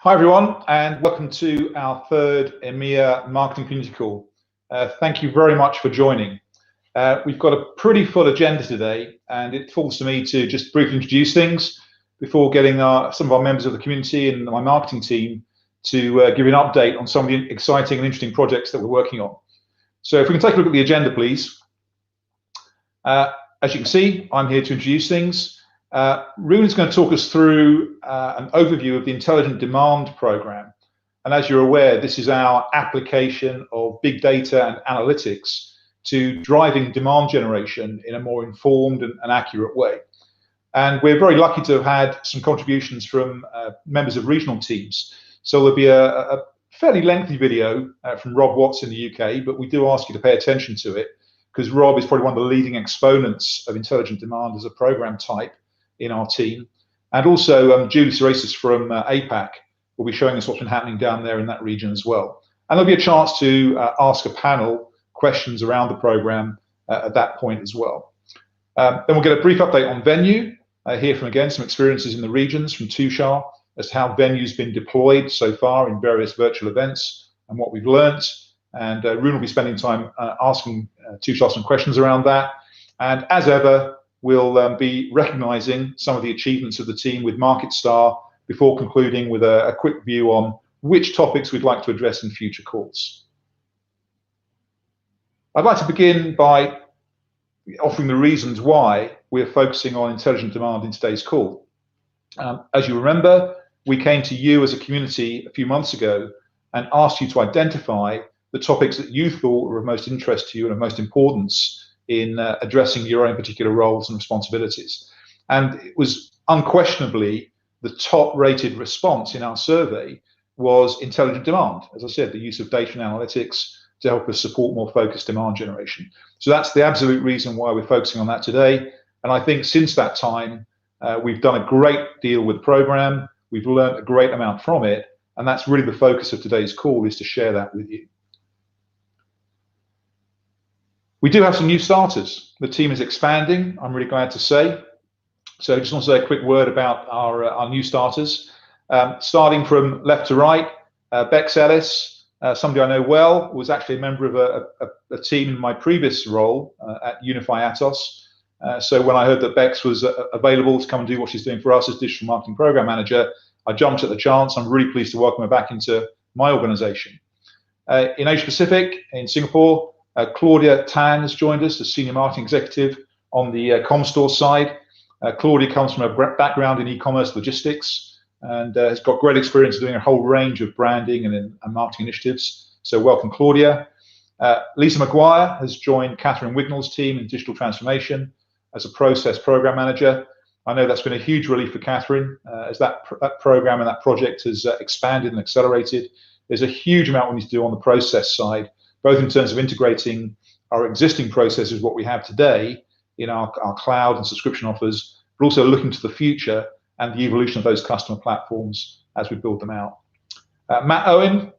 Hi everyone, and welcome to our third EMEA Marketing Community Call. Thank you very much for joining. We've got a pretty full agenda today, and it falls to me to just briefly introduce things before getting some of our members of the community and my marketing team to give you an update on some of the exciting and interesting projects that we're working on. So if we can take a look at the agenda, please. As you can see, I'm here to introduce things. Runa's going to talk us through an overview of the Intelligent Demand Program. And as you're aware, this is our application of big data and analytics to driving demand generation in a more informed and accurate way. And we're very lucky to have had some contributions from members of regional teams. So there'll be a fairly lengthy video from Rob Watts in the UK, but we do ask you to pay attention to it because Rob is probably one of the leading exponents of intelligent demand as a program type in our team. And also Julie Serasis from APAC will be showing us what's been happening down there in that region as well. And there'll be a chance to ask a panel questions around the program at that point as well. Then we'll get a brief update on Venue, hear from again some experiences in the regions from Tushar as to how Venue's been deployed so far in various virtual events and what we've learnt. And Runa will be spending time asking Tushar some questions around that. And as ever, we'll be recognising some of the achievements of the team with Market Star before concluding with a quick view on which topics we'd like to address in future calls. I'd like to begin by offering the reasons why we're focusing on intelligent demand in today's call. As you remember, we came to you as a community a few months ago and asked you to identify the topics that you thought were of most interest to you and of most importance in addressing your own particular roles and responsibilities. And it was unquestionably the top rated response in our survey was intelligent demand. As I said, the use of data and analytics to help us support more focused demand generation. So that's the absolute reason why we're focusing on that today. And I think since that time, we've done a great deal with the program. We've learned a great amount from it. And that's really the focus of today's call, is to share that with you. We do have some new starters. The team is expanding, I'm really glad to say. So I just want to say a quick word about our new starters. Starting from left to right, Bex Ellis, somebody I know well, was actually a member of a team in my previous role at Unify Atos. So when I heard that Bex was available to come and do what she's doing for us as Digital Marketing Program Manager, I jumped at the chance. I'm really pleased to welcome her back into my organization. In Asia Pacific, in Singapore, Claudia Tan has joined us as Senior Marketing Executive on the Comstore side. Claudia comes from a background in e-commerce logistics and has got great experience doing a whole range of branding and marketing initiatives. So welcome, Claudia. Lisa McGuire has joined Catherine Wignall's team in digital transformation as a process program manager. I know that's been a huge relief for Catherine as that program and that project has expanded and accelerated. There's a huge amount we need to do on the process side, both in terms of integrating our existing processes, what we have today in our cloud and subscription offers, but also looking to the future and the evolution of those customer platforms as we build them out. Matt Owen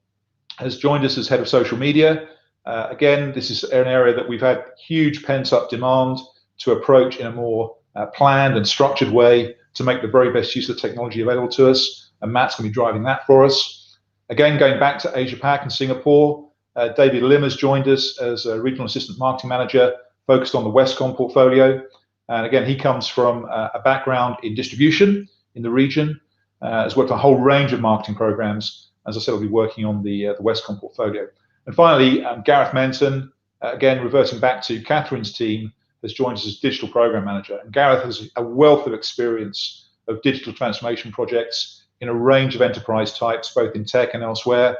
has joined us as Head of Social Media. Again, this is an area that we've had huge pent-up demand to approach in a more planned and structured way to make the very best use of the technology available to us, and Matt's going to be driving that for us. Again, going back to Asia Pac and Singapore, David Lim has joined us as a Regional Assistant Marketing Manager focused on the Westcon portfolio. And again, he comes from a background in distribution in the region, has worked on a whole range of marketing programs. As I said, he'll be working on the Westcon portfolio. And finally, Gareth Menton, again, reverting back to Catherine's team, has joined us as Digital Program Manager. And Gareth has a wealth of experience of digital transformation projects in a range of enterprise types, both in tech and elsewhere,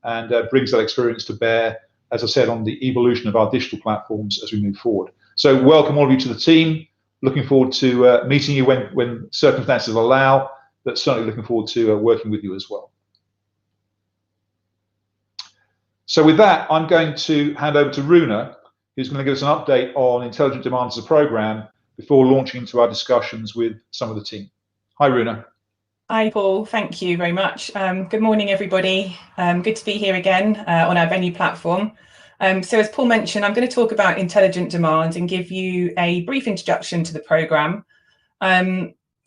and brings that experience to bear, as I said, on the evolution of our digital platforms as we move forward. So welcome all of you to the team. Looking forward to meeting you when circumstances allow, but certainly looking forward to working with you as well. So with that, I'm going to hand over to Runa, who's going to give us an update on Intelligent Demand as a program before launching into our discussions with some of the team. Hi, Runa. Hi, Paul. Thank you very much. Good morning, everybody. Good to be here again on our Venue platform. So as Paul mentioned, I'm going to talk about intelligent demand and give you a brief introduction to the program.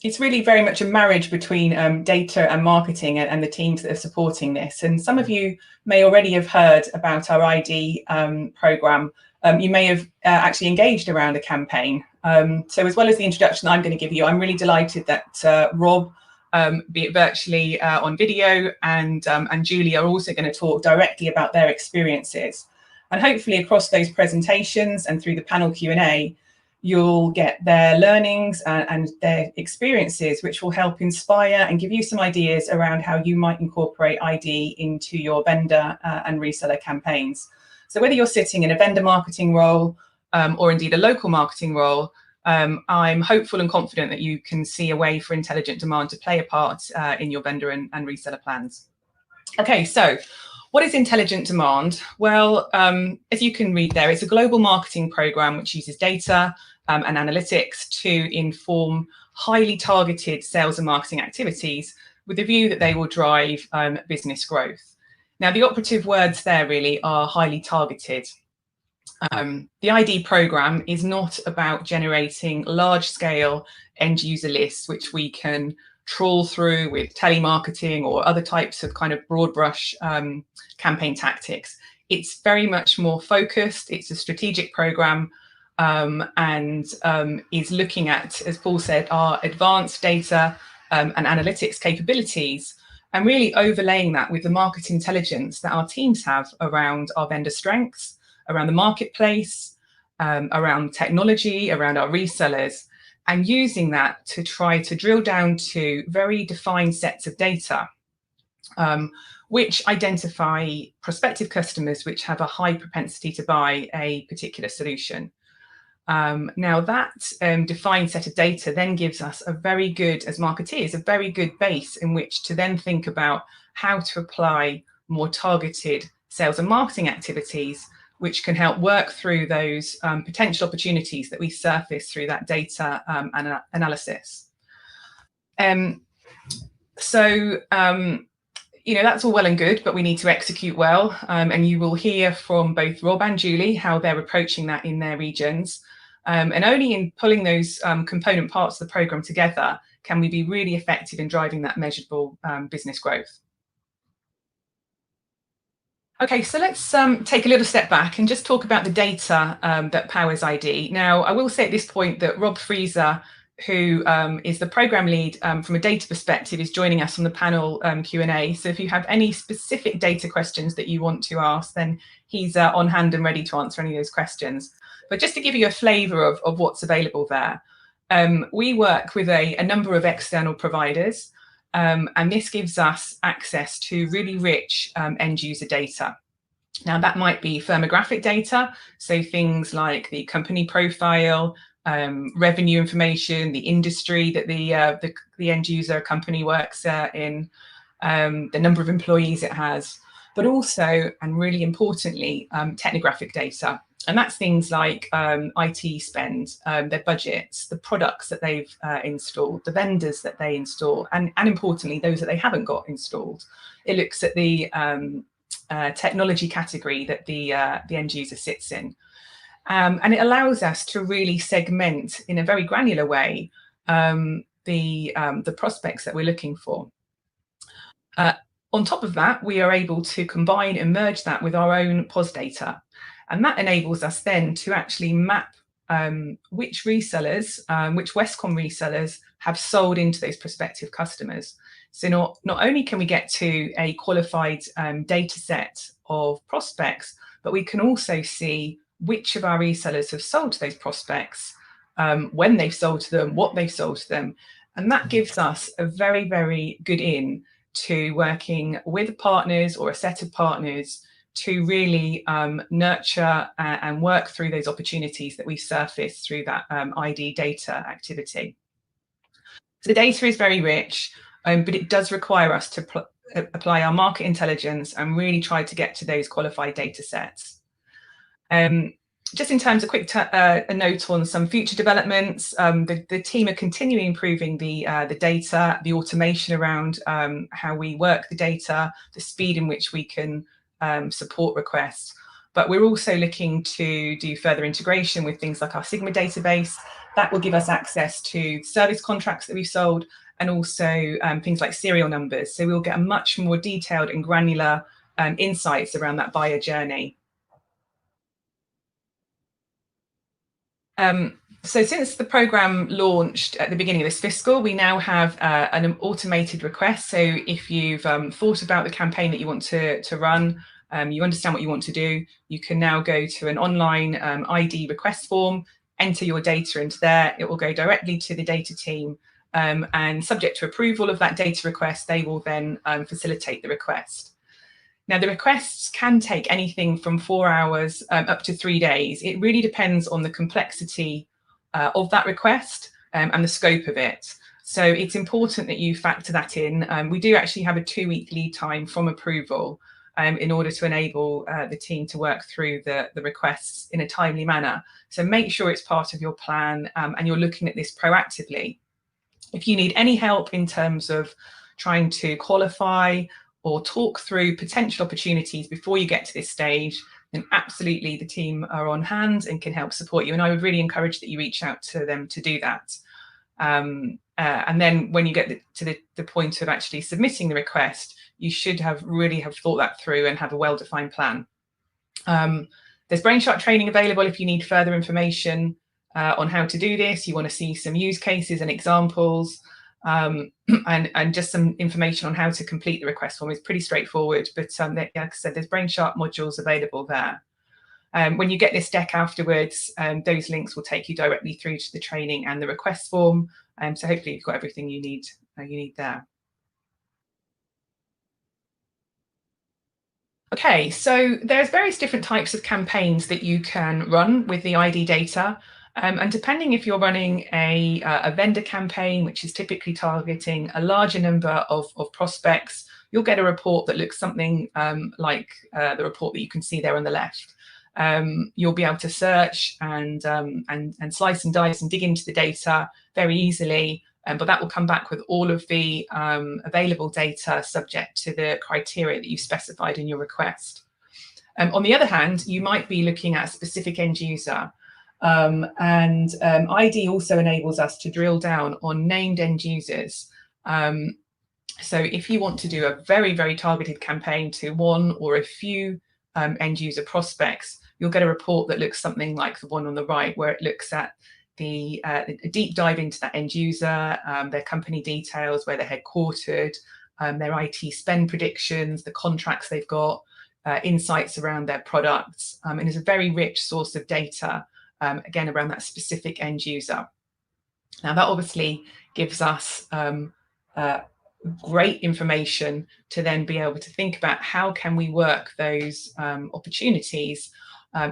it's really very much a marriage between data and marketing and the teams that are supporting this. And some of you may already have heard about our ID program. You may have actually engaged around a campaign. So as well as the introduction I'm going to give you, I'm really delighted that Rob, be it virtually on video, and Julie are also going to talk directly about their experiences. And hopefully across those presentations and through the panel Q&A, you'll get their learnings and their experiences, which will help inspire and give you some ideas around how you might incorporate ID into your vendor and reseller campaigns. So whether you're sitting in a vendor marketing role or indeed a local marketing role, I'm hopeful and confident that you can see a way for intelligent demand to play a part in your vendor and reseller plans. Okay, so what is intelligent demand? Well, as you can read there, it's a global marketing program which uses data and analytics to inform highly targeted sales and marketing activities with the view that they will drive business growth. Now, the operative words there really are highly targeted. The ID program is not about generating large-scale end-user lists, which we can trawl through with telemarketing or other types of kind of broad brush campaign tactics. It's very much more focused. It's a strategic program and is looking at, as Paul said, our advanced data and analytics capabilities, and really overlaying that with the market intelligence that our teams have around our vendor strengths, around the marketplace, around technology, around our resellers, and using that to try to drill down to very defined sets of data, which identify prospective customers which have a high propensity to buy a particular solution. Now that defined set of data then gives us a very good, as marketeers, a very good base in which to then think about how to apply more targeted sales and marketing activities, which can help work through those potential opportunities that we surface through that data analysis. You know, that's all well and good, but we need to execute well. And you will hear from both Rob and Julie how they're approaching that in their regions. And only in pulling those component parts of the program together can we be really effective in driving that measurable business growth. Okay, so let's take a little step back and just talk about the data that powers ID. Now, I will say at this point that Rob Freezer, who is the program lead from a data perspective, is joining us on the panel Q&A. So if you have any specific data questions that you want to ask, then he's on hand and ready to answer any of those questions. But just to give you a flavour of what's available there, we work with a number of external providers, and this gives us access to really rich end user data. Now, that might be firmographic data, so things like the company profile, revenue information, the industry that the end user company works in, the number of employees it has, but also, and really importantly, technographic data. And that's things like IT spend, their budgets, the products that they've installed, the vendors that they install, and importantly, those that they haven't got installed. It looks at the technology category that the end user sits in. And it allows us to really segment in a very granular way the prospects that we're looking for. On top of that, we are able to combine and merge that with our own POS data. And that enables us then to actually map which resellers, which Westcon resellers have sold into those prospective customers. So not only can we get to a qualified data set of prospects, but we can also see which of our resellers have sold to those prospects, when they've sold to them, what they've sold to them. And that gives us a very, very good in to working with partners or a set of partners to really nurture and work through those opportunities that we surface through that ID data activity. So the data is very rich, but it does require us to apply our market intelligence and really try to get to those qualified data sets. Just in terms of a note on some future developments, the team are continuing improving the data, the automation around how we work the data, the speed in which we can support requests. But we're also looking to do further integration with things like our Sigma database That will give us access to service contracts that we've sold, and also things like serial numbers. So we'll get a much more detailed and granular insights around that buyer journey. So since the program launched at the beginning of this fiscal, we now have an automated request. So if you've thought about the campaign that you want to run, you understand what you want to do, you can now go to an online ID request form, enter your data into there. It will go directly to the data team, and subject to approval of that data request, they will then facilitate the request. Now, the requests can take anything from 4 hours up to 3 days. It really depends on the complexity of that request and the scope of it. So it's important that you factor that in. We do actually have a 2-week lead time from approval in order to enable the team to work through the requests in a timely manner. So make sure it's part of your plan and you're looking at this proactively. If you need any help in terms of trying to qualify or talk through potential opportunities before you get to this stage, then absolutely the team are on hand and can help support you. And I would really encourage that you reach out to them to do that. And then when you get to the point of actually submitting the request, you should really have thought that through and have a well-defined plan. There's Brainshark training available if you need further information on how to do this. You want to see some use cases and examples. And just some information on how to complete the request form. Is pretty straightforward, but like I said, there's Brainshark modules available there. When you get this deck afterwards, those links will take you directly through to the training and the request form. So hopefully you've got everything you need there. Okay, so there's various different types of campaigns that you can run with the ID data. And depending if you're running a vendor campaign, which is typically targeting a larger number of prospects, you'll get a report that looks something like the report that you can see there on the left. You'll be able to search and slice and dice and dig into the data very easily, but that will come back with all of the available data subject to the criteria that you specified in your request. On the other hand, you might be looking at a specific end user. ID also enables us to drill down on named end users. So if you want to do a very, very targeted campaign to one or a few end user prospects, you'll get a report that looks something like the one on the right, where it looks at a deep dive into that end user, their company details, where they're headquartered, their IT spend predictions, the contracts they've got, insights around their products, and is a very rich source of data. Again, around that specific end user. Now, that obviously gives us great information to then be able to think about how can we work those opportunities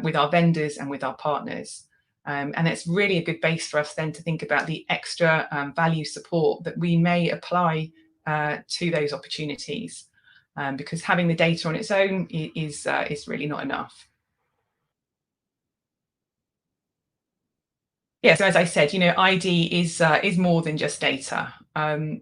with our vendors and with our partners. And it's really a good base for us then to think about the extra value support that we may apply to those opportunities, because having the data on its own is really not enough. Yeah, so as I said, ID is more than just data.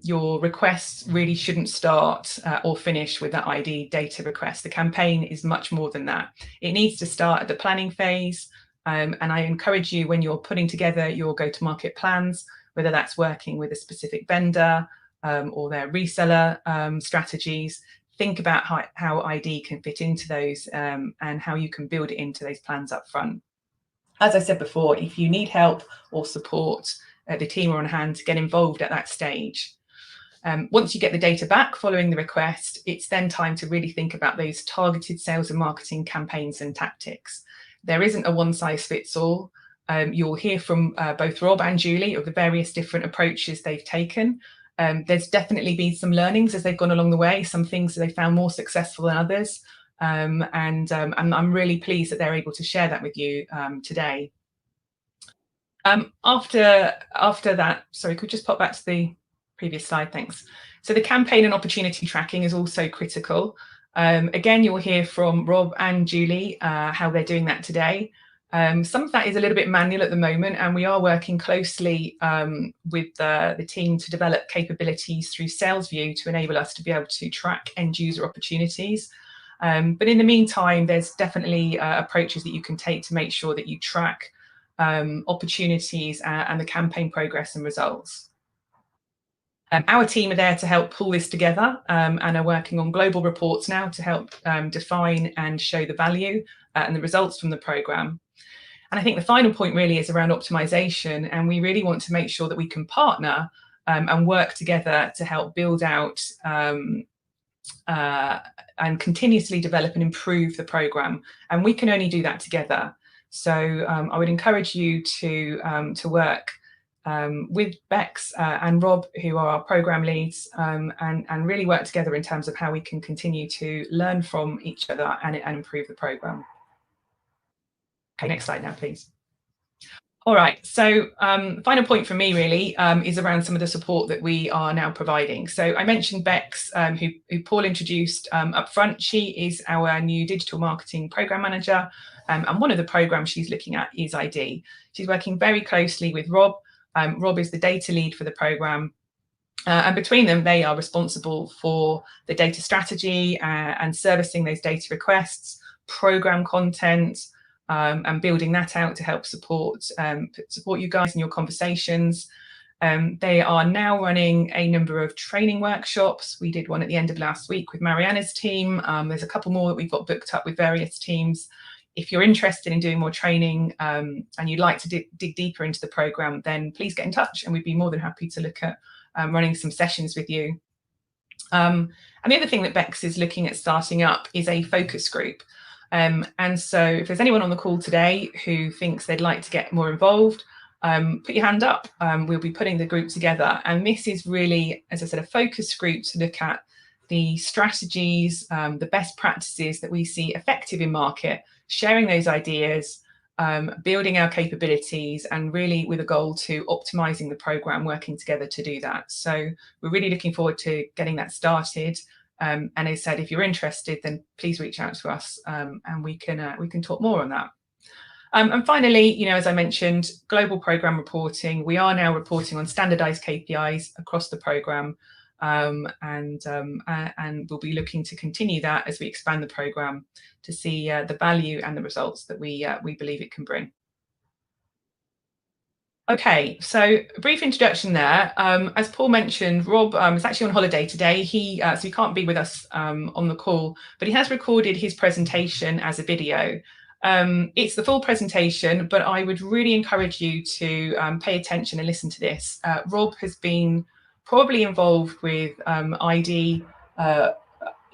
Your requests really shouldn't start or finish with that ID data request. The campaign is much more than that. It needs to start at the planning phase. And I encourage you, when you're putting together your go-to-market plans, whether that's working with a specific vendor or their reseller strategies, think about how ID can fit into those and how you can build it into those plans up front. As I said before, if you need help or support, the team are on hand to get involved at that stage. Once you get the data back following the request, it's then time to really think about those targeted sales and marketing campaigns and tactics. There isn't a one-size-fits-all. You'll hear from both Rob and Julie of the various different approaches they've taken. There's definitely been some learnings as they've gone along the way, some things that they found more successful than others. And I'm really pleased that they're able to share that with you today. After that, sorry, could we just pop back to the previous slide? Thanks. So the campaign and opportunity tracking is also critical. Again, you'll hear from Rob and Julie how they're doing that today. Some of that is a little bit manual at the moment, and we are working closely with the team to develop capabilities through SalesView to enable us to be able to track end user opportunities. But in the meantime, there's definitely approaches that you can take to make sure that you track opportunities, and the campaign progress and results. Our team are there to help pull this together and are working on global reports now to help define and show the value and the results from the programme. And I think the final point really is around optimization, and we really want to make sure that we can partner and work together to help build out and continuously develop and improve the programme, and we can only do that together. So I would encourage you to work with Bex and Rob, who are our programme leads, and really work together in terms of how we can continue to learn from each other and improve the programme. Okay, next slide now, please. All right, so final point for me really is around some of the support that we are now providing. So I mentioned Bex, who Paul introduced up front. She is our new digital marketing program manager, and one of the programs she's looking at is ID. She's working very closely with Rob. Rob is the data lead for the program, and between them, they are responsible for the data strategy and servicing those data requests, program content, and building that out to help support you guys in your conversations. They are now running a number of training workshops. We did one at the end of last week with Mariana's team. There's a couple more that we've got booked up with various teams. If you're interested in doing more training and you'd like to dig deeper into the programme, then please get in touch and we'd be more than happy to look at running some sessions with you. And the other thing that Bex is looking at starting up is a focus group. And so if there's anyone on the call today who thinks they'd like to get more involved, put your hand up. We'll be putting the group together. And this is really, as I said, a focus group to look at the strategies, the best practices that we see effective in market, sharing those ideas, building our capabilities, and really with a goal to optimizing the program, working together to do that. So we're really looking forward to getting that started. And as I said, if you're interested, then please reach out to us and we can talk more on that. And finally, as I mentioned, global program reporting. We are now reporting on standardized KPIs across the program, and we'll be looking to continue that as we expand the program to see the value and the results that we believe it can bring. Okay, so a brief introduction there. As Paul mentioned, Rob is actually on holiday today. So he can't be with us on the call, but he has recorded his presentation as a video. It's the full presentation, but I would really encourage you to pay attention and listen to this. Rob has been probably involved with ID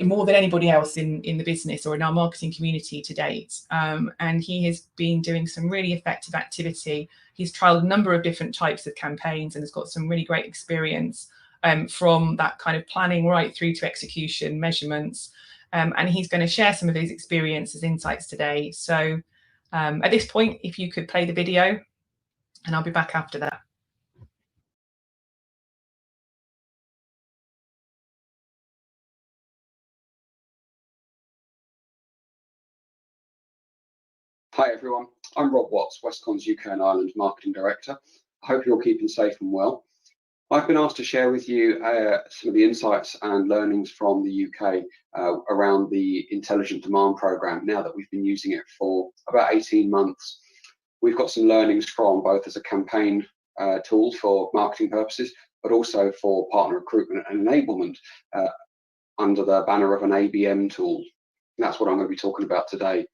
more than anybody else in the business or in our marketing community to date. And he has been doing some really effective activity. He's trialed a number of different types of campaigns and has got some really great experience from that kind of planning right through to execution, measurements. And he's going to share some of his experiences, insights today. So at this point, if you could play the video, and I'll be back after that. Hi everyone, I'm Rob Watts, Westcon's UK and Ireland Marketing Director. I hope you're all keeping safe and well. I've been asked to share with you some of the insights and learnings from the UK around the Intelligent Demand Programme now that we've been using it for about 18 months. We've got some learnings from both as a campaign tool for marketing purposes, but also for partner recruitment and enablement under the banner of an ABM tool. And that's what I'm going to be talking about today.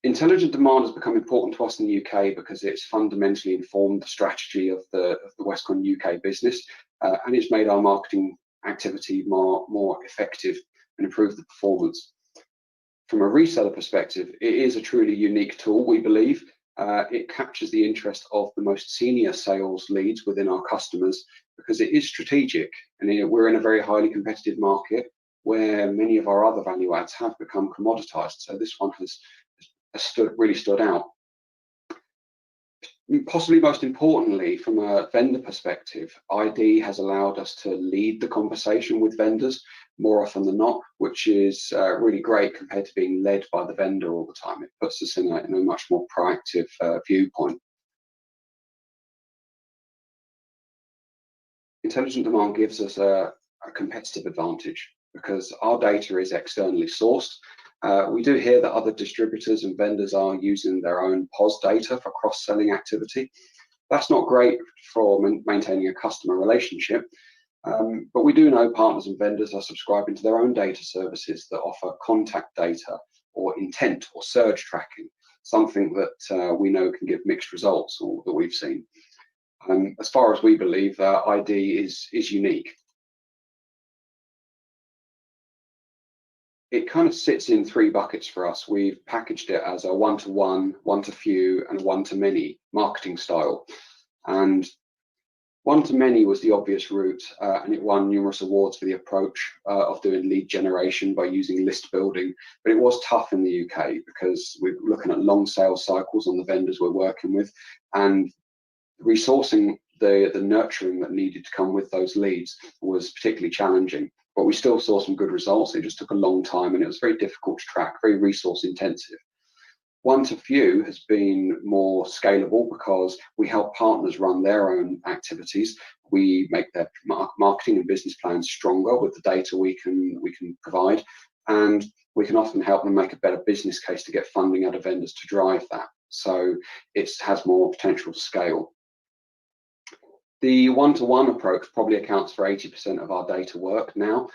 Intelligent demand has become important to us in the UK because it's fundamentally informed the strategy of the Westcon UK business, and it's made our marketing activity more effective and improved the performance. From a reseller perspective, it is a truly unique tool, we believe. It captures the interest of the most senior sales leads within our customers because it is strategic, and we're in a very highly competitive market where many of our other value adds have become commoditized. So this one has really stood out. Possibly most importantly, from a vendor perspective, ID has allowed us to lead the conversation with vendors more often than not, which is really great compared to being led by the vendor all the time. It puts us in a much more proactive viewpoint. Intelligent demand gives us a competitive advantage because our data is externally sourced We do hear that other distributors and vendors are using their own POS data for cross-selling activity. That's not great for maintaining a customer relationship, but we do know partners and vendors are subscribing to their own data services that offer contact data or intent or surge tracking, something that we know can give mixed results, or that we've seen. As far as we believe, ID is unique. It kind of sits in three buckets for us. We've packaged it as a one-to-one, one-to-few, and one-to-many marketing style. And one-to-many was the obvious route, and it won numerous awards for the approach of doing lead generation by using list building. But it was tough in the UK because we're looking at long sales cycles on the vendors we're working with, and resourcing the nurturing that needed to come with those leads was particularly challenging. But we still saw some good results. It just took a long time, and it was very difficult to track, very resource intensive. One-to-few has been more scalable because we help partners run their own activities. We make their marketing and business plans stronger with the data we can provide, and we can often help them make a better business case to get funding out of vendors to drive that. So it has more potential to scale. The one-to-one approach probably accounts for 80% of our data work now.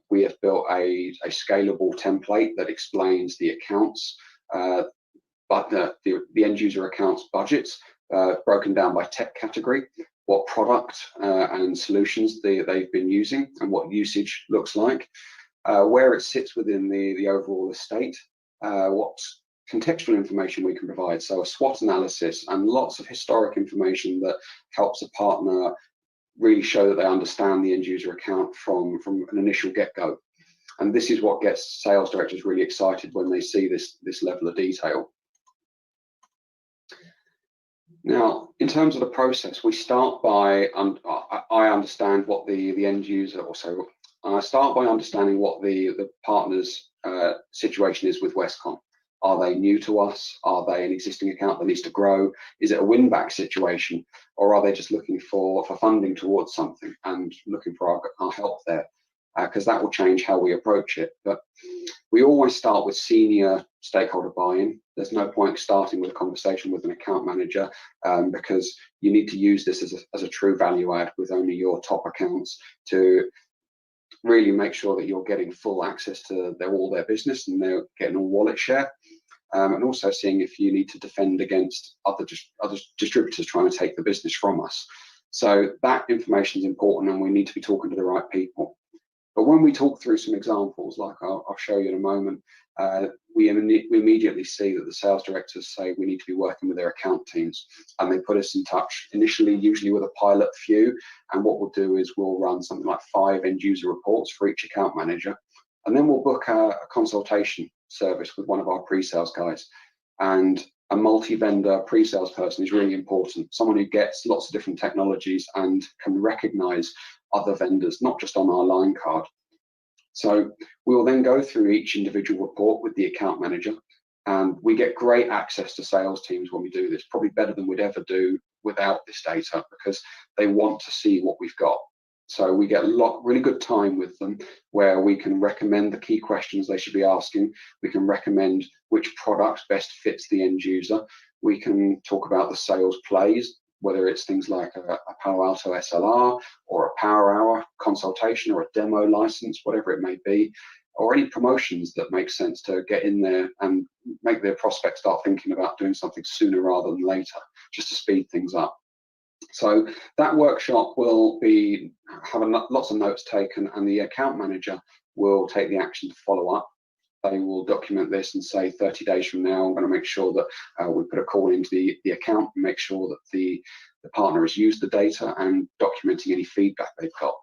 We have built a scalable template that explains the accounts, but the end user accounts budgets broken down by tech category, what product and solutions they've been using, and what usage looks like, where it sits within the overall estate, what contextual information we can provide, so a SWOT analysis and lots of historic information that helps a partner really show that they understand the end user account from an initial get-go. And this is what gets sales directors really excited when they see this level of detail. Now, in terms of the process, we start by I understand what the end user, or so I start by understanding what the partner's situation is with Westcon. Are they new to us? Are they an existing account that needs to grow? Is it a win-back situation? Or are they just looking for funding towards something and looking for our help there? Because that will change how we approach it. But we always start with senior stakeholder buy-in. There's no point starting with a conversation with an account manager because you need to use this as a true value add with only your top accounts to really make sure that you're getting full access to all their business and they're getting a wallet share. And also seeing if you need to defend against other distributors trying to take the business from us. So that information is important, and we need to be talking to the right people. But when we talk through some examples, like I'll show you in a moment, we immediately see that the sales directors say we need to be working with their account teams, and they put us in touch initially, usually with a pilot few. And what we'll do is we'll run something like 5 end user reports for each account manager, and then we'll book a consultation service with one of our pre-sales guys. And a multi-vendor pre-sales person is really important, someone who gets lots of different technologies and can recognize other vendors, not just on our line card. So we will then go through each individual report with the account manager, and we get great access to sales teams when we do this, probably better than we'd ever do without this data, because they want to see what we've got. So we get really good time with them where we can recommend the key questions they should be asking. We can recommend which product best fits the end user. We can talk about the sales plays, whether it's things like a Palo Alto SLR or a Power Hour consultation or a demo license, whatever it may be, or any promotions that make sense to get in there and make their prospects start thinking about doing something sooner rather than later, just to speed things up. So that workshop will have lots of notes taken, and the account manager will take the action to follow up. They will document this and say 30 days from now, I'm going to make sure that we put a call into the account and make sure that the partner has used the data and documenting any feedback they've got.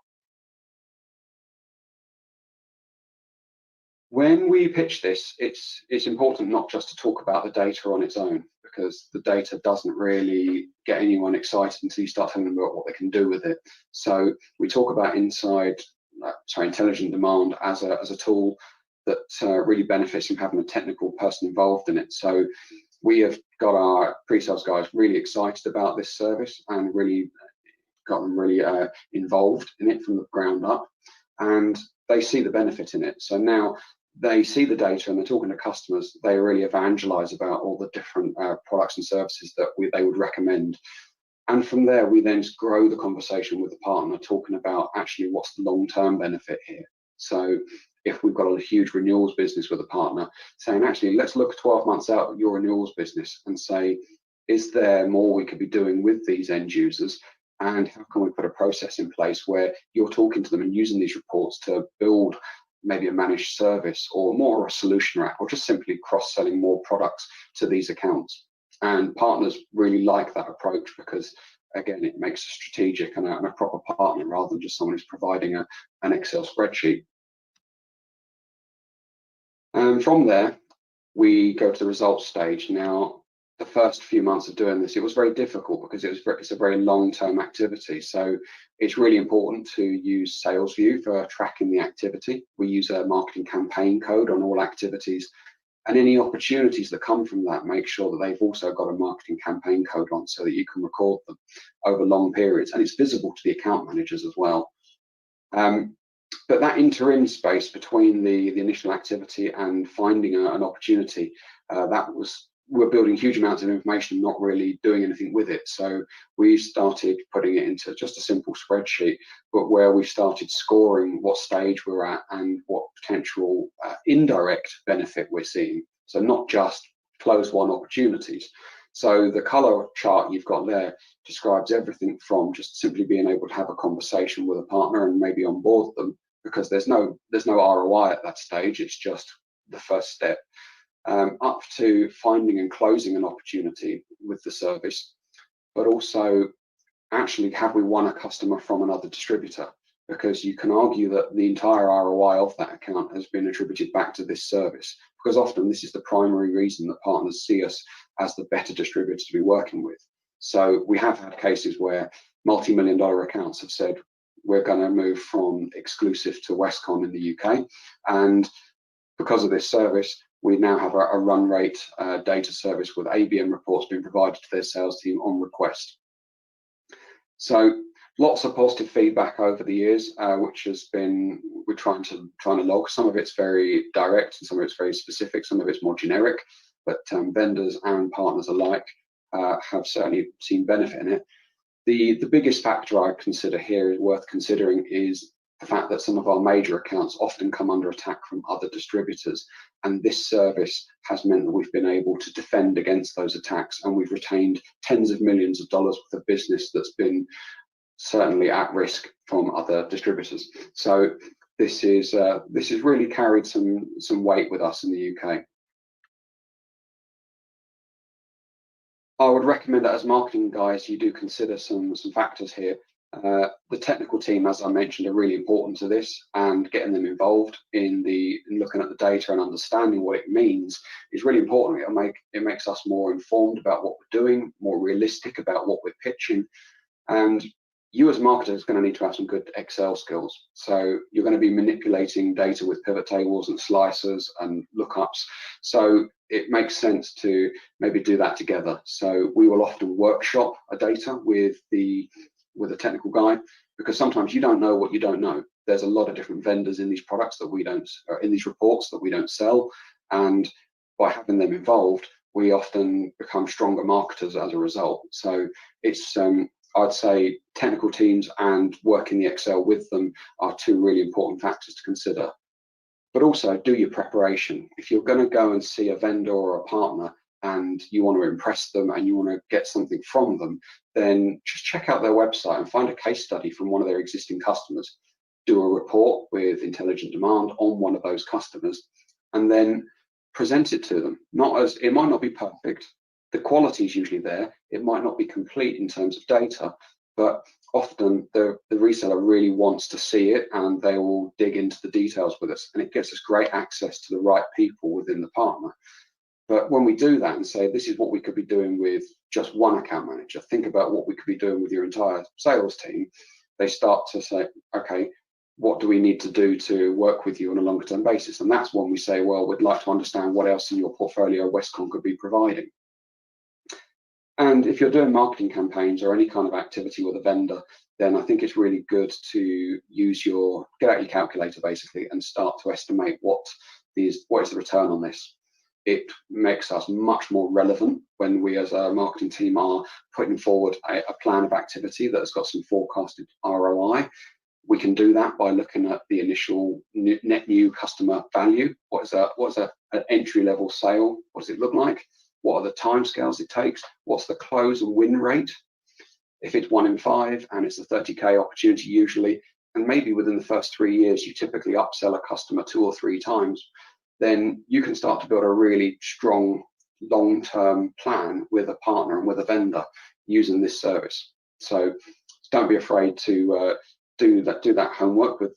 When we pitch this, it's important not just to talk about the data on its own, because the data doesn't really get anyone excited until you start telling them about what they can do with it. So we talk about intelligent demand as a tool that really benefits from having a technical person involved in it. So we have got our pre-sales guys really excited about this service and really got them really involved in it from the ground up, and they see the benefit in it. So now they see the data and they're talking to customers, they really evangelize about all the different products and services that they would recommend. And from there, we then grow the conversation with the partner, talking about actually what's the long-term benefit here. So if we've got a huge renewals business with a partner, saying actually, let's look 12 months out at your renewals business and say, is there more we could be doing with these end users? And how can we put a process in place where you're talking to them and using these reports to build maybe a managed service or more a solution rack, or just simply cross-selling more products to these accounts? And partners really like that approach because, again, it makes a strategic and a proper partner rather than just someone who's providing an Excel spreadsheet. And from there, we go to the results stage. Now, the first few months of doing this, it was very difficult because it's a very long-term activity. So it's really important to use SalesView for tracking the activity. We use a marketing campaign code on all activities, and any opportunities that come from that, make sure that they've also got a marketing campaign code on so that you can record them over long periods, and it's visible to the account managers as well. But that interim space between the initial activity and finding an opportunity, we're building huge amounts of information, not really doing anything with it. So we started putting it into just a simple spreadsheet, but where we started scoring what stage we're at and what potential indirect benefit we're seeing. So not just close won opportunities. So the color chart you've got there describes everything from just simply being able to have a conversation with a partner and maybe onboard them, because there's no ROI at that stage. It's just the first step. Up to finding and closing an opportunity with the service, but also actually have we won a customer from another distributor, because you can argue that the entire ROI of that account has been attributed back to this service, because often this is the primary reason that partners see us as the better distributor to be working with. So we have had cases where multi-million-dollar accounts have said, we're going to move from exclusive to Westcon in the UK, and because of this service, we now have a run rate data service with ABM reports being provided to their sales team on request. So lots of positive feedback over the years, which has been, we're trying to log. Some of it's very direct and some of it's very specific, some of it's more generic, but vendors and partners alike have certainly seen benefit in it. The biggest factor I consider here is worth considering is the fact that some of our major accounts often come under attack from other distributors, and this service has meant that we've been able to defend against those attacks, and we've retained tens of millions of dollars worth of business that's been certainly at risk from other distributors. So this has really carried some weight with us in the UK. I would recommend that as marketing guys, you do consider some factors here. The technical team, as I mentioned, are really important to this, and getting them involved in looking at the data and understanding what it means is really important. It makes us more informed about what we're doing, more realistic about what we're pitching, and you as marketers are going to need to have some good Excel skills. So you're going to be manipulating data with pivot tables and slicers and lookups. So it makes sense to maybe do that together. So we will often workshop a data with a technical guy, because sometimes you don't know what you don't know. There's a lot of different vendors in these products that we don't, or in these reports that we don't sell, and by having them involved, we often become stronger marketers as a result. So it's I'd say technical teams and working the Excel with them are two really important factors to consider. But also do your preparation. If you're going to go and see a vendor or a partner and you want to impress them and you want to get something from them, then just check out their website and find a case study from one of their existing customers. Do a report with intelligent demand on one of those customers, and then present it to them. It might not be perfect. The quality is usually there. It might not be complete in terms of data, but often the reseller really wants to see it, and they will dig into the details with us, and it gives us great access to the right people within the partner. But when we do that and say, this is what we could be doing with just one account manager, think about what we could be doing with your entire sales team, they start to say, okay, what do we need to do to work with you on a longer term basis? And that's when we say, well, we'd like to understand what else in your portfolio Westcon could be providing. And if you're doing marketing campaigns or any kind of activity with a vendor, then I think it's really good to get out your calculator basically and start to estimate what what is the return on this? It makes us much more relevant when we as a marketing team are putting forward a plan of activity that has got some forecasted ROI. We can do that by looking at the initial net new customer value. What's an entry level sale? What does it look like? What are the timescales it takes? What's the close and win rate? If it's 1 in 5 and it's a 30K opportunity usually, and maybe within the first 3 years you typically upsell a customer 2 or 3 times, then you can start to build a really strong long-term plan with a partner and with a vendor using this service. So don't be afraid to do that homework with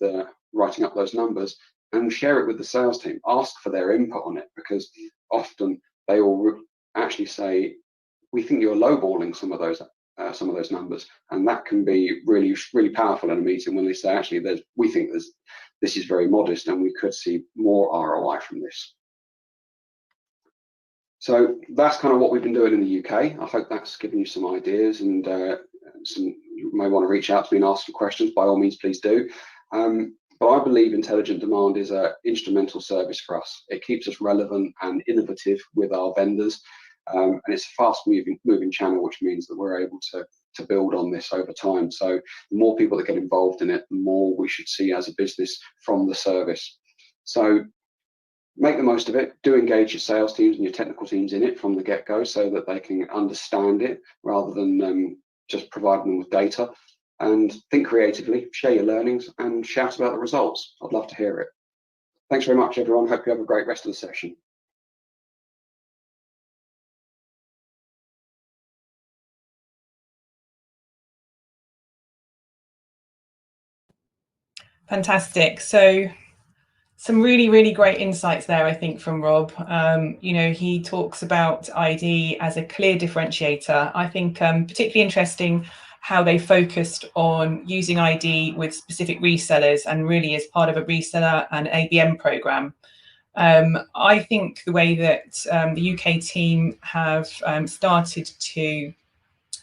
writing up those numbers and share it with the sales team. Ask for their input on it, because often they will actually say, we think you're lowballing some of those numbers, and that can be really, really powerful in a meeting when they say, actually, we think this is very modest and we could see more ROI from this. So that's kind of what we've been doing in the UK. I hope that's given you some ideas, and you may want to reach out to me and ask some questions. By all means, please do. But I believe intelligent demand is an instrumental service for us. It keeps us relevant and innovative with our vendors, and it's a fast moving channel, which means that we're able to build on this over time. So the more people that get involved in it, the more we should see as a business from the service. So make the most of it. Do engage your sales teams and your technical teams in it from the get-go, so that they can understand it rather than just providing them with data. And think creatively, share your learnings, and shout about the results. I'd love to hear it. Thanks very much, everyone. Hope you have a great rest of the session. Fantastic. So some really, really great insights there, I think, from Rob. He talks about ID as a clear differentiator. I think particularly interesting how they focused on using ID with specific resellers and really as part of a reseller and ABM program. I think the way that the UK team have started to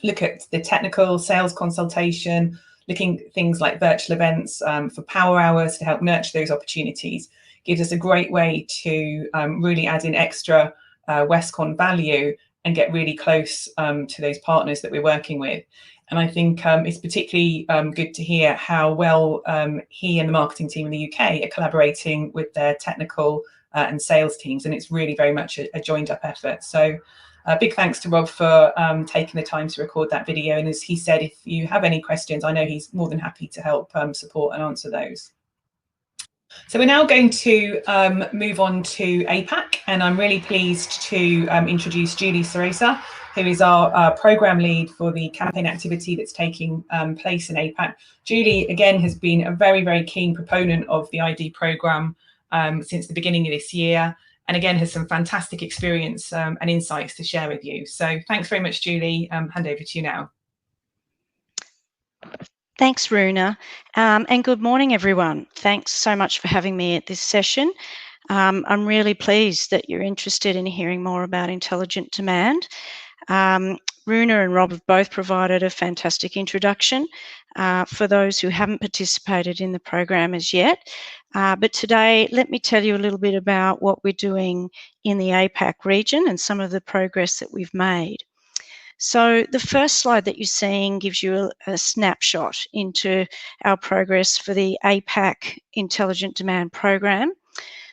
look at the technical sales consultation, looking at things like virtual events for power hours to help nurture those opportunities, gives us a great way to really add in extra Westcon value and get really close to those partners that we're working with. And I think it's particularly good to hear how well he and the marketing team in the UK are collaborating with their technical and sales teams. And it's really very much a joined up effort. So big thanks to Rob for taking the time to record that video. And as he said, if you have any questions, I know he's more than happy to help support and answer those. So we're now going to move on to APAC, and I'm really pleased to introduce Julie Cerosa, who is our program lead for the campaign activity that's taking place in APAC. Julie, again, has been a very, very keen proponent of the ID program since the beginning of this year, and again, has some fantastic experience and insights to share with you. So thanks very much, Julie. Hand over to you now. Thanks, Runa, and good morning, everyone. Thanks so much for having me at this session. I'm really pleased that you're interested in hearing more about intelligent demand. Runa and Rob have both provided a fantastic introduction for those who haven't participated in the program as yet. But today, let me tell you a little bit about what we're doing in the APAC region and some of the progress that we've made. So the first slide that you're seeing gives you a snapshot into our progress for the APAC Intelligent Demand Program.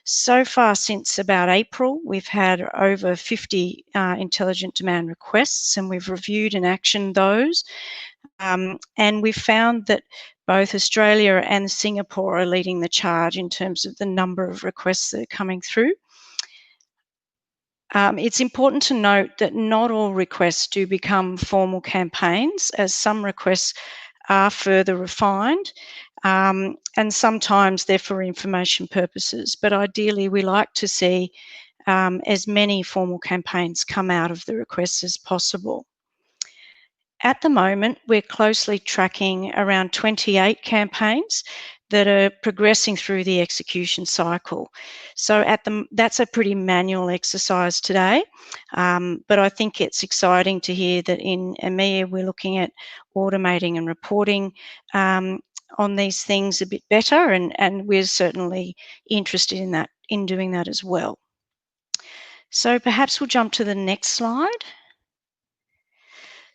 So far, since about April, we've had over 50 intelligent demand requests, and we've reviewed and actioned those. And we've found that both Australia and Singapore are leading the charge in terms of the number of requests that are coming through. It's important to note that not all requests do become formal campaigns, as some requests are further refined, and sometimes they're for information purposes. But ideally, we like to see as many formal campaigns come out of the requests as possible. At the moment, we're closely tracking around 28 campaigns that are progressing through the execution cycle. So that's a pretty manual exercise today, but I think it's exciting to hear that in EMEA we're looking at automating and reporting on these things a bit better, and we're certainly interested in that in doing that as well. So perhaps we'll jump to the next slide.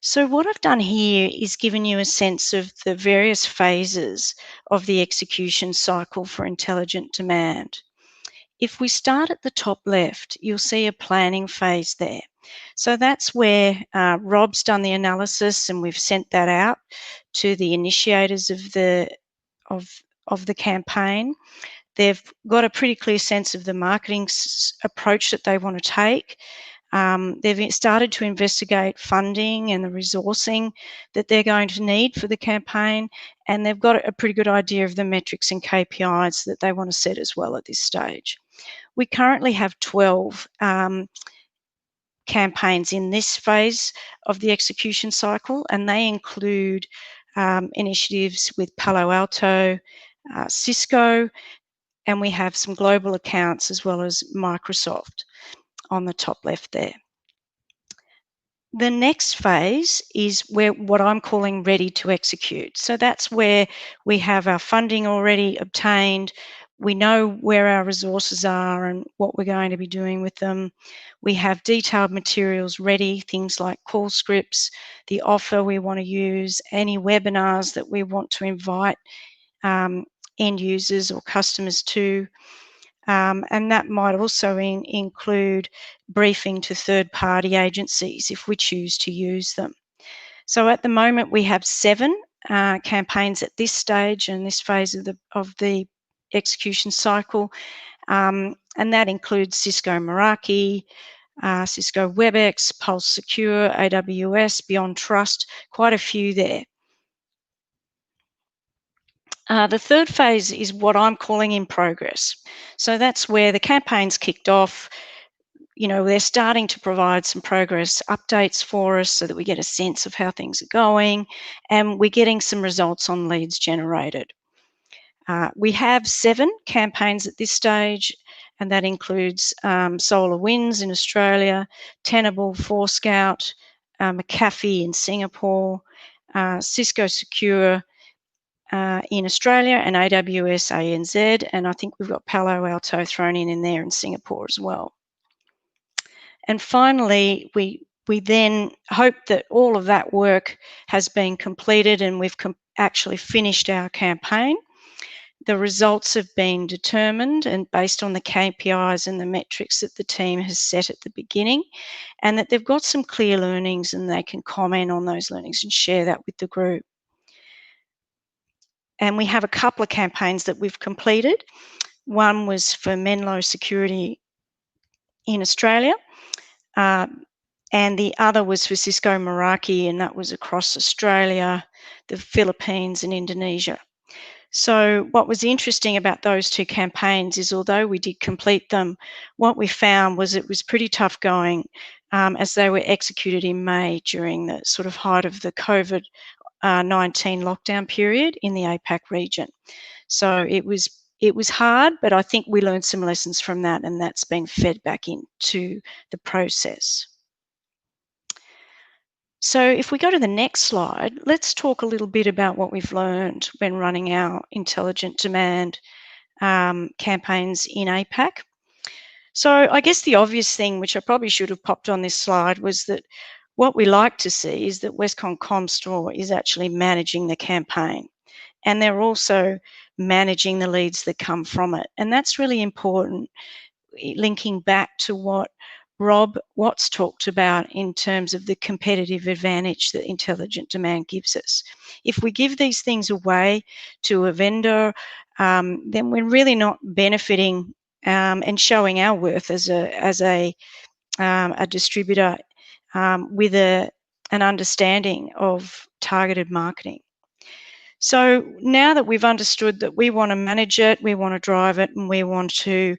So what I've done here is given you a sense of the various phases of the execution cycle for intelligent demand. If we start at the top left, you'll see a planning phase there. So that's where Rob's done the analysis, and we've sent that out to the initiators of the campaign. They've got a pretty clear sense of the marketing approach that they want to take. They've started to investigate funding and the resourcing that they're going to need for the campaign, and they've got a pretty good idea of the metrics and KPIs that they want to set as well at this stage. We currently have 12 campaigns in this phase of the execution cycle, and they include initiatives with Palo Alto, Cisco, and we have some global accounts as well as Microsoft on the top left there. The next phase is where what I'm calling ready to execute. So that's where we have our funding already obtained. We know where our resources are and what we're going to be doing with them. We have detailed materials ready, things like call scripts, the offer we want to use, any webinars that we want to invite end users or customers to. And that might also include briefing to third-party agencies if we choose to use them. So at the moment, we have 7 campaigns at this stage and this phase of the execution cycle, and that includes Cisco Meraki, Cisco WebEx, Pulse Secure, AWS, Beyond Trust, quite a few there. The third phase is what I'm calling in progress. So that's where the campaign's kicked off. You know, they're starting to provide some progress updates for us so that we get a sense of how things are going, and we're getting some results on leads generated. We have 7 campaigns at this stage, and that includes Solar Winds in Australia, Tenable, Forescout, McAfee in Singapore, Cisco Secure in Australia, and AWS ANZ, and I think we've got Palo Alto thrown in there in Singapore as well. And finally, we then hope that all of that work has been completed and we've actually finished our campaign. The results have been determined and based on the KPIs and the metrics that the team has set at the beginning, and that they've got some clear learnings and they can comment on those learnings and share that with the group. And we have a couple of campaigns that we've completed. One was for Menlo Security in Australia, and the other was for Cisco Meraki, and that was across Australia, the Philippines, and Indonesia. So what was interesting about those 2 campaigns is, although we did complete them, what we found was it was pretty tough going as they were executed in May during the sort of height of the COVID-19 lockdown period in the APAC region. So it was hard, but I think we learned some lessons from that, and that's been fed back into the process. So if we go to the next slide, let's talk a little bit about what we've learned when running our intelligent demand campaigns in APAC. So I guess the obvious thing, which I probably should have popped on this slide, was that what we like to see is that Westcon Comstore is actually managing the campaign, and they're also managing the leads that come from it. And that's really important, linking back to what Rob Watts talked about in terms of the competitive advantage that intelligent demand gives us. If we give these things away to a vendor, then we're really not benefiting and showing our worth as a distributor with an understanding of targeted marketing. So now that we've understood that we want to manage it, we want to drive it, and we want to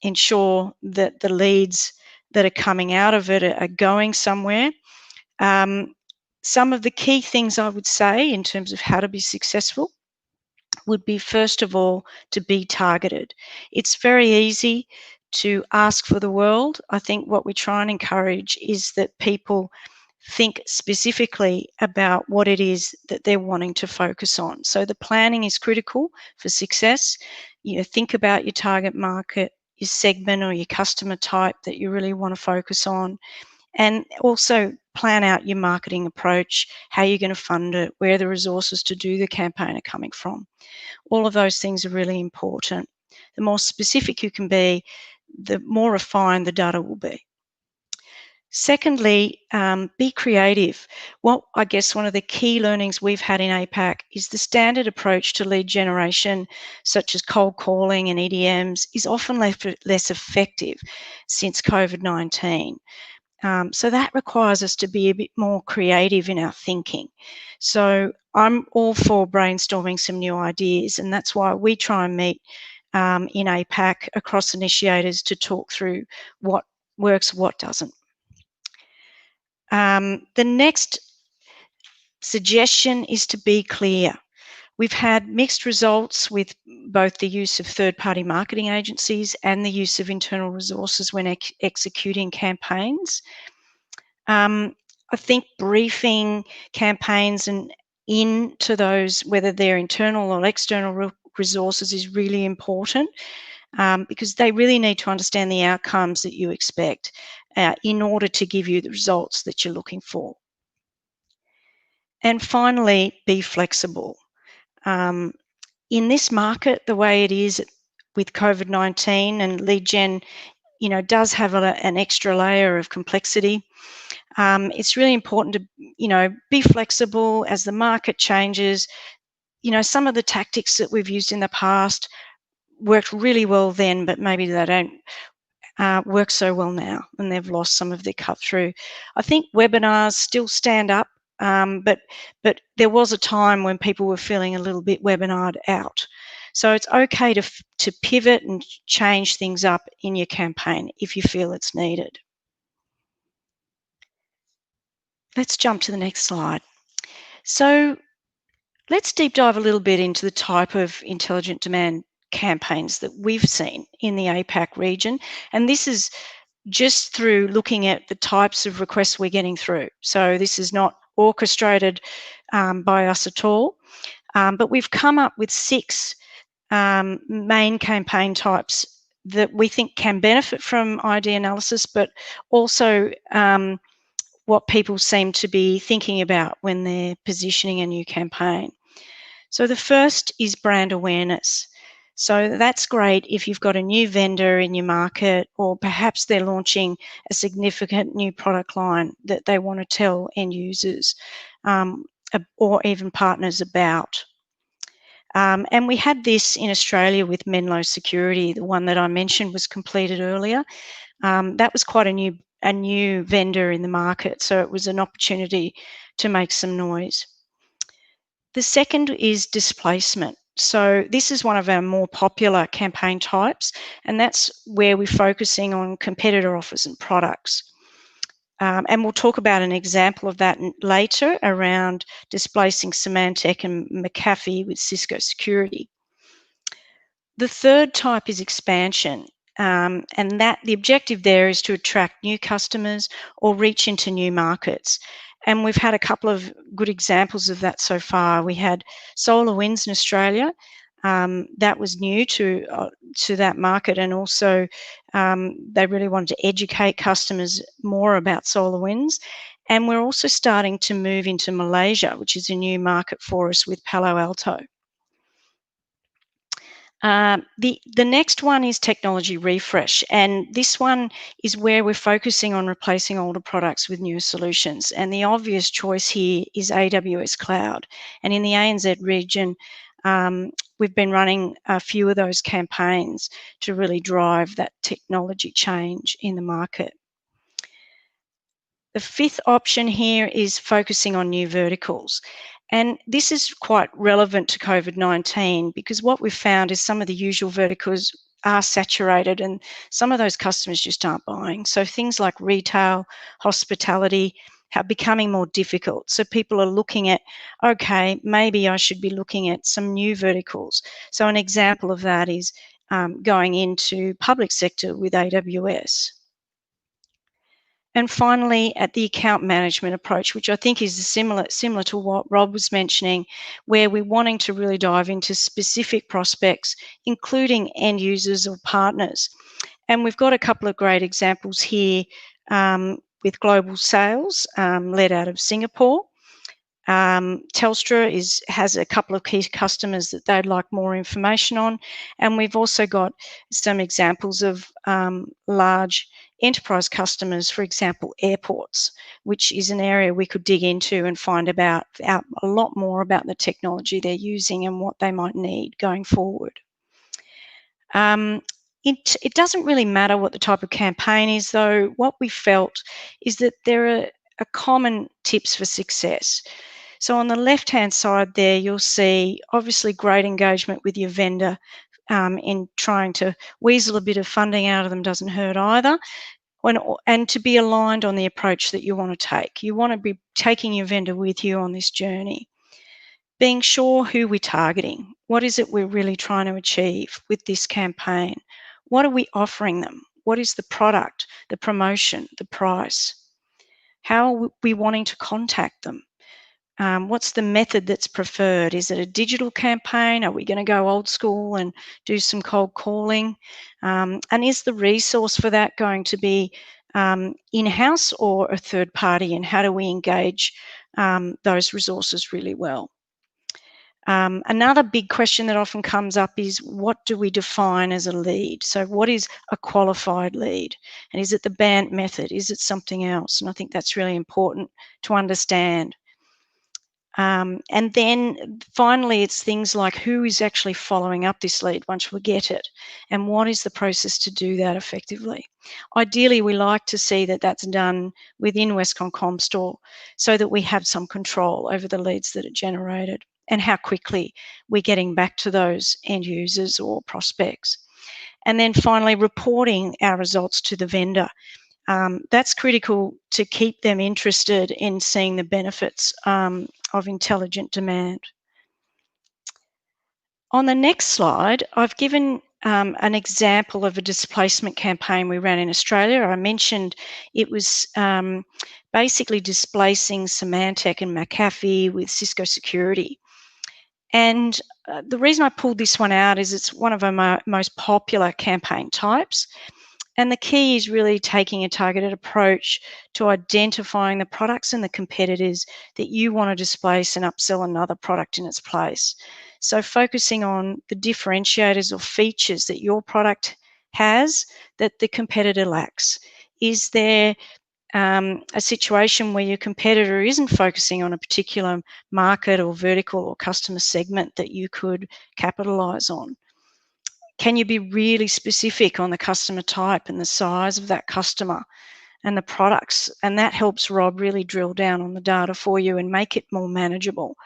ensure that the leads that are coming out of it are going somewhere, some of the key things I would say in terms of how to be successful would be, first of all, to be targeted. It's very easy to ask for the world. I think what we try and encourage is that people think specifically about what it is that they're wanting to focus on. So the planning is critical for success. You know, think about your target market, your segment or your customer type that you really want to focus on, and also plan out your marketing approach, how you're going to fund it, where the resources to do the campaign are coming from. All of those things are really important. The more specific you can be, the more refined the data will be. Secondly, be creative. I guess one of the key learnings we've had in APAC is the standard approach to lead generation, such as cold calling and EDMs, is often less effective since COVID-19. So that requires us to be a bit more creative in our thinking. So I'm all for brainstorming some new ideas, and that's why we try and meet in APAC across initiators to talk through what works, what doesn't. The next suggestion is to be clear. We've had mixed results with both the use of third-party marketing agencies and the use of internal resources when executing campaigns. I think briefing campaigns and into those, whether they're internal or external resources, is really important because they really need to understand the outcomes that you expect in order to give you the results that you're looking for. And finally, be flexible. In this market, the way it is with COVID-19, and lead gen, does have an extra layer of complexity. It's really important to, be flexible as the market changes. Some of the tactics that we've used in the past worked really well then, but maybe they don't work so well now, and they've lost some of their cut through. I think webinars still stand up, but there was a time when people were feeling a little bit webinared out. So it's okay to pivot and change things up in your campaign if you feel it's needed. Let's jump to the next slide. So let's deep dive a little bit into the type of intelligent demand campaigns that we've seen in the APAC region. And this is just through looking at the types of requests we're getting through. So this is not orchestrated by us at all, but we've come up with 6 main campaign types that we think can benefit from ID analysis, but also what people seem to be thinking about when they're positioning a new campaign. So the first is brand awareness. So that's great if you've got a new vendor in your market, or perhaps they're launching a significant new product line that they want to tell end users or even partners about. And we had this in Australia with Menlo Security. The one that I mentioned was completed earlier. That was quite a new vendor in the market, so it was an opportunity to make some noise. The second is displacement. So this is one of our more popular campaign types, and that's where we're focusing on competitor offers and products. And we'll talk about an example of that later around displacing Symantec and McAfee with Cisco Security. The third type is expansion. And that the objective there is to attract new customers or reach into new markets. And we've had a couple of good examples of that so far. We had SolarWinds in Australia. That was new to that market, and also they really wanted to educate customers more about SolarWinds. And we're also starting to move into Malaysia, which is a new market for us with Palo Alto. The next one is technology refresh, and this one is where we're focusing on replacing older products with newer solutions. And the obvious choice here is AWS Cloud. And in the ANZ region, we've been running a few of those campaigns to really drive that technology change in the market. The fifth option here is focusing on new verticals. And this is quite relevant to COVID-19 because what we've found is some of the usual verticals are saturated and some of those customers just aren't buying. So things like retail, hospitality are becoming more difficult. So people are looking at, okay, maybe I should be looking at some new verticals. So an example of that is going into public sector with AWS. And finally, at the account management approach, which I think is similar to what Rob was mentioning, where we're wanting to really dive into specific prospects, including end users or partners. And we've got a couple of great examples here with global sales led out of Singapore. Telstra has a couple of key customers that they'd like more information on, and we've also got some examples of large enterprise customers, for example, airports, which is an area we could dig into and find out a lot more about the technology they're using and what they might need going forward. It doesn't really matter what the type of campaign is, though. What we felt is that there are common tips for success. So on the left-hand side there, you'll see obviously great engagement with your vendor in trying to weasel a bit of funding out of them doesn't hurt either. And to be aligned on the approach that you want to take. You want to be taking your vendor with you on this journey. Being sure who we're targeting. What is it we're really trying to achieve with this campaign? What are we offering them? What is the product, the promotion, the price? How are we wanting to contact them? What's the method that's preferred? Is it a digital campaign? Are we going to go old school and do some cold calling? And is the resource for that going to be in-house or a third party? And how do we engage those resources really well? Another big question that often comes up is, what do we define as a lead? So what is a qualified lead? And is it the BANT method? Is it something else? And I think that's really important to understand. And then finally, it's things like who is actually following up this lead once we get it, and what is the process to do that effectively. Ideally, we like to see that that's done within Westcon Comstore so that we have some control over the leads that are generated and how quickly we're getting back to those end users or prospects. And then finally, reporting our results to the vendor. That's critical to keep them interested in seeing the benefits of intelligent demand. On the next slide, I've given an example of a displacement campaign we ran in Australia. I mentioned it was basically displacing Symantec and McAfee with Cisco Security. And the reason I pulled this one out is it's one of our most popular campaign types. And the key is really taking a targeted approach to identifying the products and the competitors that you want to displace and upsell another product in its place. So focusing on the differentiators or features that your product has that the competitor lacks. Is there a situation where your competitor isn't focusing on a particular market or vertical or customer segment that you could capitalize on? Can you be really specific on the customer type and the size of that customer and the products? And that helps Rob really drill down on the data for you and make it more manageable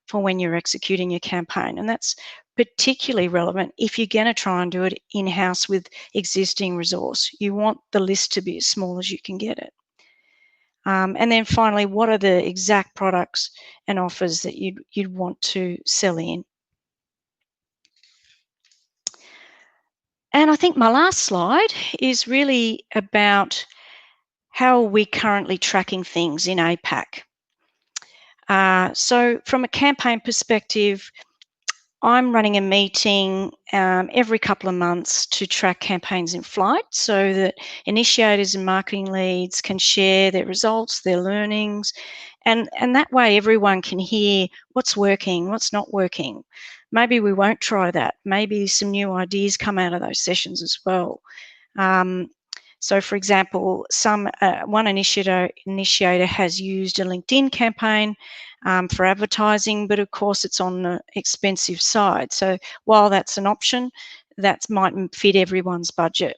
for when you're executing your campaign. And that's particularly relevant if you're going to try and do it in-house with existing resource. You want the list to be as small as you can get it. And then finally, what are the exact products and offers that you'd want to sell in? And I think my last slide is really about how are we currently tracking things in APAC. So from a campaign perspective, I'm running a meeting every couple of months to track campaigns in flight so that initiators and marketing leads can share their results, their learnings, and that way everyone can hear what's working, what's not working. Maybe we won't try that. Maybe some new ideas come out of those sessions as well. So for example, one initiator has used a LinkedIn campaign for advertising, but of course it's on the expensive side. So while that's an option, that mightn't fit everyone's budget.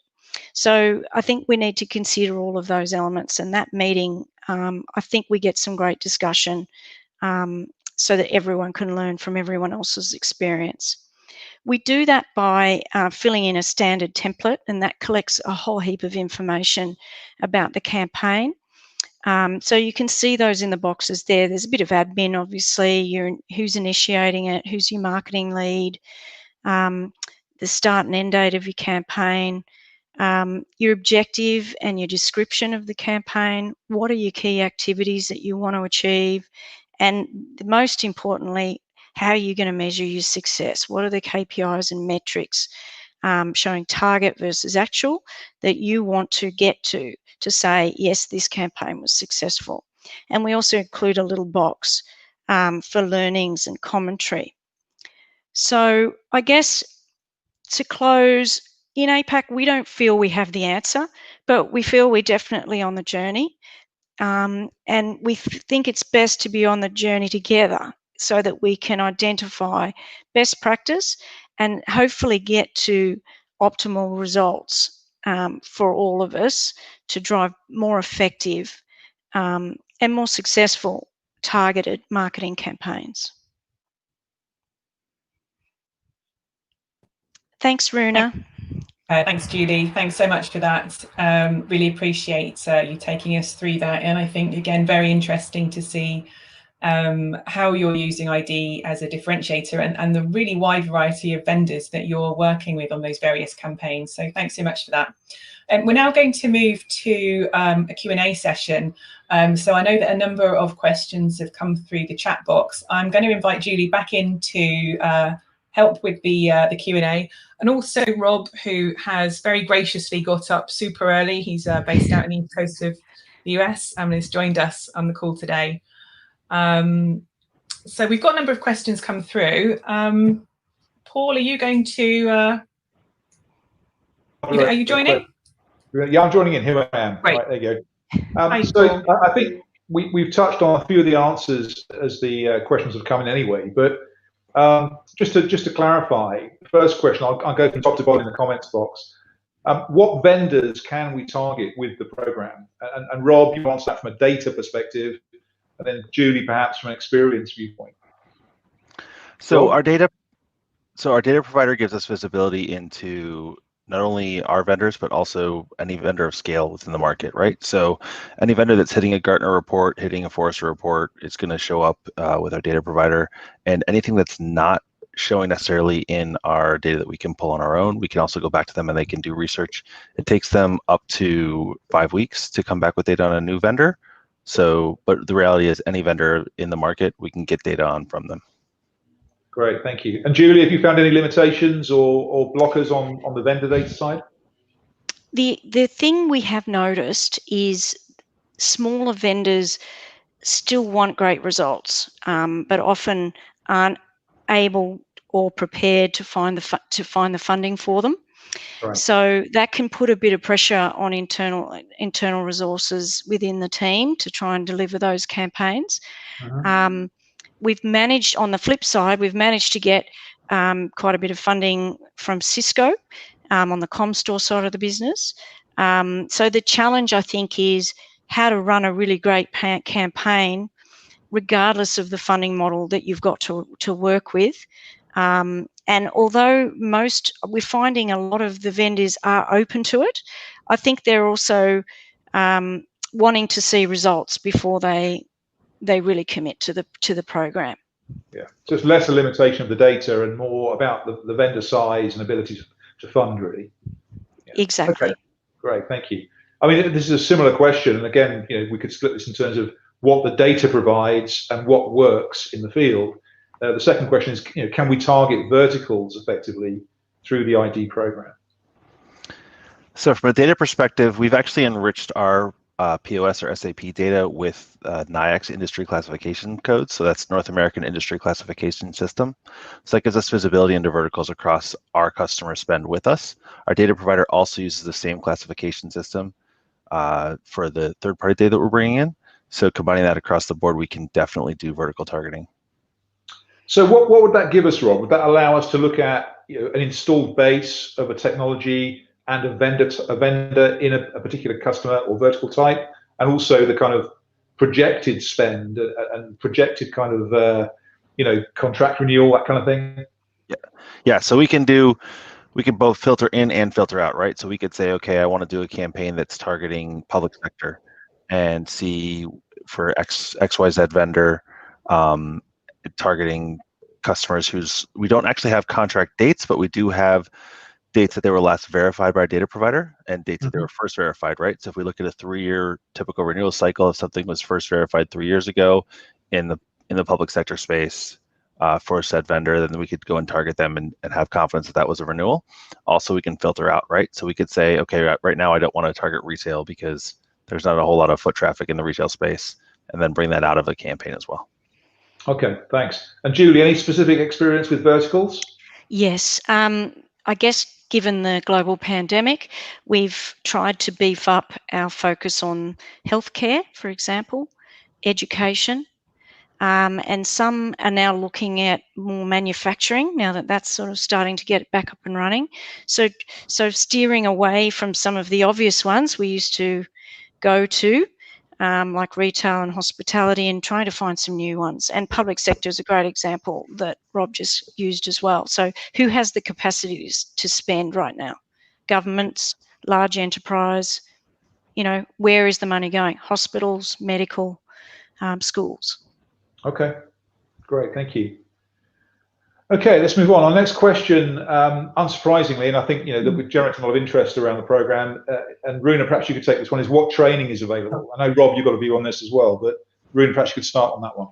So I think we need to consider all of those elements, and that meeting, I think we get some great discussion so that everyone can learn from everyone else's experience. We do that by filling in a standard template, and that collects a whole heap of information about the campaign. So you can see those in the boxes there. There's a bit of admin, obviously, who's initiating it, who's your marketing lead, the start and end date of your campaign, your objective and your description of the campaign, what are your key activities that you want to achieve, and most importantly, how are you going to measure your success? What are the KPIs and metrics showing target versus actual that you want to get to say, yes, this campaign was successful. And we also include a little box for learnings and commentary. So I guess to close, in APAC, we don't feel we have the answer, but we feel we're definitely on the journey. And we think it's best to be on the journey together so that we can identify best practice and hopefully get to optimal results for all of us to drive more effective and more successful targeted marketing campaigns. Thanks, Runa. Thanks, Julie. Thanks so much for that. Really appreciate you taking us through that. And I think, again, very interesting to see how you're using ID as a differentiator and the really wide variety of vendors that you're working with on those various campaigns. So thanks so much for that. We're now going to move to a Q&A session. So I know that a number of questions have come through the chat box. I'm going to invite Julie back in to help with the Q&A, and also Rob, who has very graciously got up super early. He's based out in the east coast of the US and has joined us on the call today. So we've got a number of questions come through. Paul, are you going to, are you joining? Yeah, I'm joining in. Here I am. Right. Right, there you go. So I think we've touched on a few of the answers as the questions have come in anyway, but just to clarify, first question, I'll go from top to bottom in the comments box. What vendors can we target with the program? And Rob, you answer that from a data perspective, and then Julie, perhaps from an experience viewpoint. So our data provider gives us visibility into not only our vendors, but also any vendor of scale within the market, right? So any vendor that's hitting a Gartner report, hitting a Forrester report, it's going to show up with our data provider. And anything that's not showing necessarily in our data that we can pull on our own, we can also go back to them and they can do research. It takes them up to 5 weeks to come back with data on a new vendor. So, but the reality is any vendor in the market, we can get data on from them. Great, thank you. And Julie, have you found any limitations or blockers on the vendor data side? The thing we have noticed is smaller vendors still want great results, but often aren't able or prepared to find the funding for them. Right. So that can put a bit of pressure on internal resources within the team to try and deliver those campaigns. We've managed, on the flip side, we've managed to get quite a bit of funding from Cisco on the Comstore side of the business. So the challenge, I think, is how to run a really great campaign regardless of the funding model that you've got to work with. And although we're finding a lot of the vendors are open to it, I think they're also wanting to see results before they really commit to the program. Yeah, so it's less a limitation of the data and more about the vendor size and ability to fund, really. Yeah. Exactly. Okay. Great, thank you. I mean, this is a similar question, and again, we could split this in terms of what the data provides and what works in the field. The second question is, can we target verticals effectively through the ID program? So from a data perspective, we've actually enriched our POS or SAP data with NIACS industry classification codes. So that's North American Industry Classification System. So that gives us visibility into verticals across our customer spend with us. Our data provider also uses the same classification system for the third-party data that we're bringing in. So combining that across the board, we can definitely do vertical targeting. So what would that give us, Rob? Would that allow us to look at an installed base of a technology and a vendor in a particular customer or vertical type, and also the kind of projected spend and projected kind of contract renewal, that kind of thing? Yeah. So we can both filter in and filter out, right? So we could say, okay, I want to do a campaign that's targeting public sector, and see for XYZ vendor targeting customers we don't actually have contract dates, but we do have dates that they were last verified by our data provider and dates that they were first verified, right? So if we look at a 3-year typical renewal cycle, if something was first verified 3 years ago in the public sector space, for said vendor, then we could go and target them and have confidence that that was a renewal. Also, we can filter out, right? So we could say, okay, right now I don't want to target retail because there's not a whole lot of foot traffic in the retail space, and then bring that out of a campaign as well. Okay, thanks. And Julie, any specific experience with verticals? Yes, I guess given the global pandemic, we've tried to beef up our focus on healthcare, for example, education, and some are now looking at more manufacturing now that that's sort of starting to get back up and running. So steering away from some of the obvious ones we used to go to, like retail and hospitality, and trying to find some new ones. And public sector is a great example that Rob just used as well. So who has the capacities to spend right now? Governments, large enterprise, where is the money going? Hospitals, medical, schools. Okay, great, thank you. Okay, let's move on. Our next question, unsurprisingly, and I think that we're generating a lot of interest around the program. And Runa, perhaps you could take this one: is what training is available? I know Rob, you've got a view on this as well, but Runa, perhaps you could start on that one.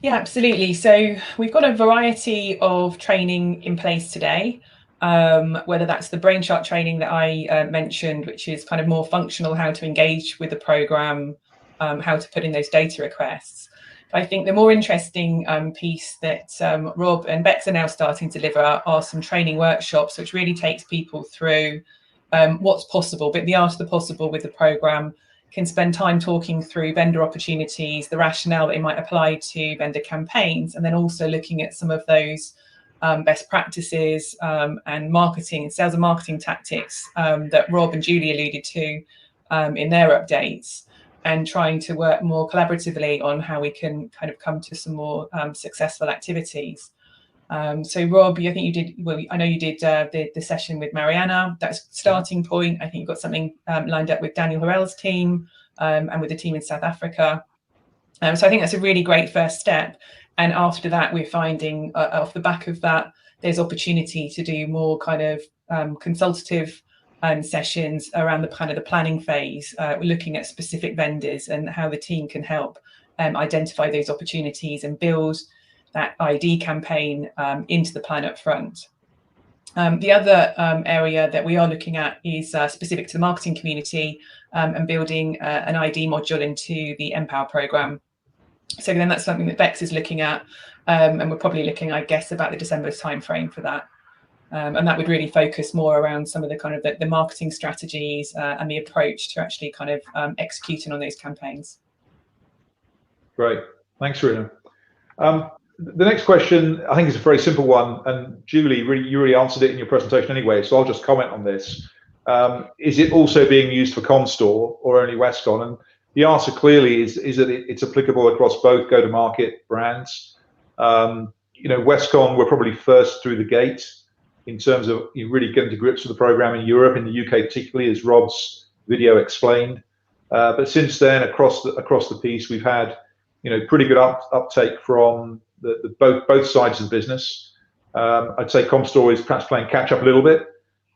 Yeah, absolutely. So we've got a variety of training in place today. Whether that's the brain chart training that I mentioned, which is kind of more functional, how to engage with the program, how to put in those data requests. I think the more interesting piece that Rob and Bex are now starting to deliver are some training workshops, which really takes people through what's possible, but the art of the possible with the program. Can spend time talking through vendor opportunities, the rationale that they might apply to vendor campaigns, and then also looking at some of those best practices and marketing and sales and marketing tactics that Rob and Julie alluded to in their updates, and trying to work more collaboratively on how we can kind of come to some more successful activities. So Rob, I think you did, well, I know you did the session with Mariana. That's starting point. I think you've got something lined up with Daniel Harrell's team and with the team in South Africa. So I think that's a really great first step. And after that, we're finding off the back of that, there's opportunity to do more kind of consultative sessions around the kind of the planning phase. We're looking at specific vendors and how the team can help identify those opportunities and build that ID campaign into the plan up front. The other area that we are looking at is specific to the marketing community and building an ID module into the Empower program. So then that's something that Bex is looking at, and we're probably looking, I guess, about the December timeframe for that. And that would really focus more around some of the kind of the marketing strategies and the approach to actually kind of executing on those campaigns. Great, thanks, Runa. The next question, I think, is a very simple one, and Julie, you really answered it in your presentation anyway, so I'll just comment on this. Is it also being used for Comstore or only Westcon? And the answer clearly is that it's applicable across both go-to-market brands. Westcon, we're probably first through the gate in terms of really getting to grips with the program in Europe, in the UK particularly, as Rob's video explained. But since then, across the piece, we've had pretty good uptake from both sides of the business. I'd say Comstore is perhaps playing catch up a little bit,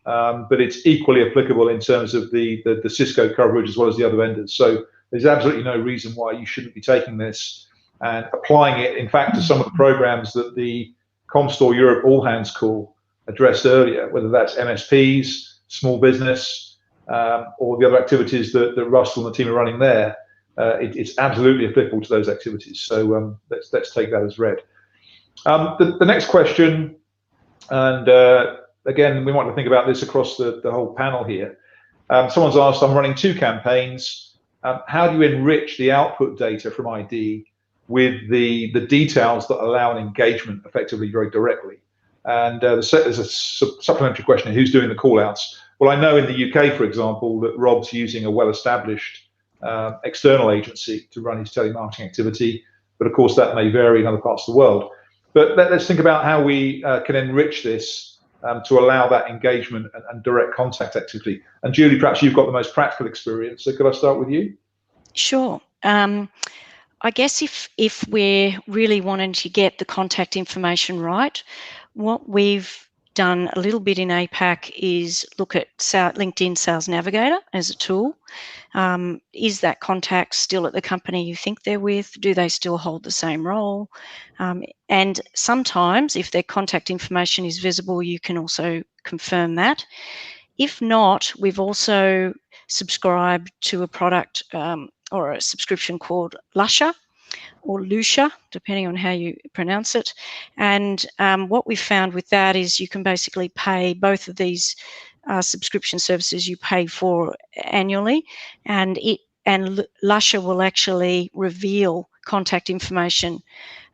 but it's equally applicable in terms of the Cisco coverage as well as the other vendors. So there's absolutely no reason why you shouldn't be taking this and applying it, in fact, to some of the programs that the Comstore Europe All Hands Call addressed earlier, whether that's MSPs, small business, or the other activities that Russell and the team are running there. It's absolutely applicable to those activities. So let's take that as read. The next question, and again, we want to think about this across the whole panel here. Someone's asked, I'm running 2 campaigns. How do you enrich the output data from ID with the details that allow an engagement effectively, very directly? And there's a supplementary question here, who's doing the call-outs? Well, I know in the UK, for example, that Rob's using a well-established external agency to run his telemarketing activity, but of course that may vary in other parts of the world. But let's think about how we can enrich this to allow that engagement and direct contact activity. And Julie, perhaps you've got the most practical experience, so could I start with you? Sure. I guess if we're really wanting to get the contact information right, what we've done a little bit in APAC is look at LinkedIn Sales Navigator as a tool. Is that contact still at the company you think they're with? Do they still hold the same role? And sometimes if their contact information is visible, you can also confirm that. If not, we've also subscribed to a product or a subscription called Lusha, or Lucia, depending on how you pronounce it. And what we found with that is you can basically pay both of these subscription services you pay for annually, and Lusha will actually reveal contact information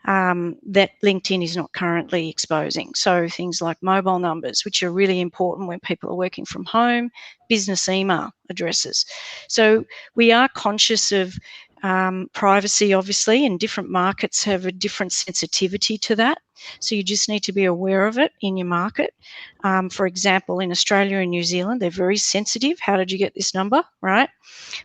that LinkedIn is not currently exposing. So things like mobile numbers, which are really important when people are working from home, business email addresses. So we are conscious of privacy, obviously, and different markets have a different sensitivity to that. So you just need to be aware of it in your market. For example, in Australia and New Zealand, they're very sensitive. How did you get this number, right?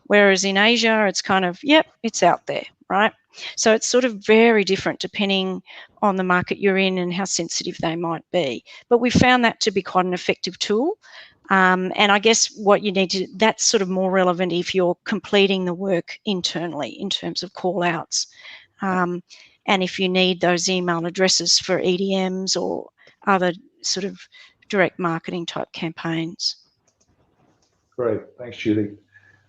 Whereas in Asia, it's kind of, yep, it's out there, right? So it's sort of very different depending on the market you're in and how sensitive they might be. But we found that to be quite an effective tool. And I guess what you need to, that's sort of more relevant if you're completing the work internally in terms of call outs. And if you need those email addresses for EDMs or other sort of direct marketing type campaigns. Great, thanks, Julie.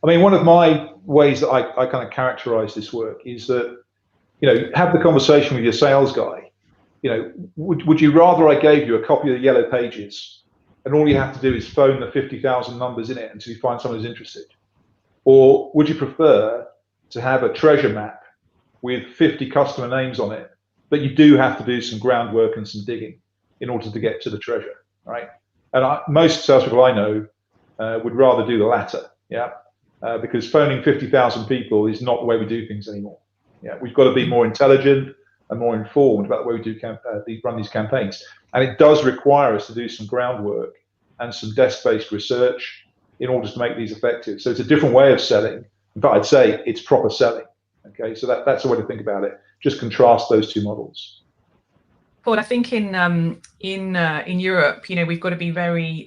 I mean, one of my ways that I kind of characterize this work is that, have the conversation with your sales guy. Would you rather I gave you a copy of the Yellow Pages and all you have to do is phone the 50,000 numbers in it until you find someone who's interested? Or would you prefer to have a treasure map with 50 customer names on it, but you do have to do some groundwork and some digging in order to get to the treasure, right? And most salespeople I know would rather do the latter, yeah? Because phoning 50,000 people is not the way we do things anymore. Yeah, we've got to be more intelligent and more informed about the way we do run these campaigns. And it does require us to do some groundwork and some desk-based research in order to make these effective. So it's a different way of selling. In fact, I'd say it's proper selling. Okay, so that's the way to think about it. Just contrast those two models. Paul, I think in Europe, we've got to be very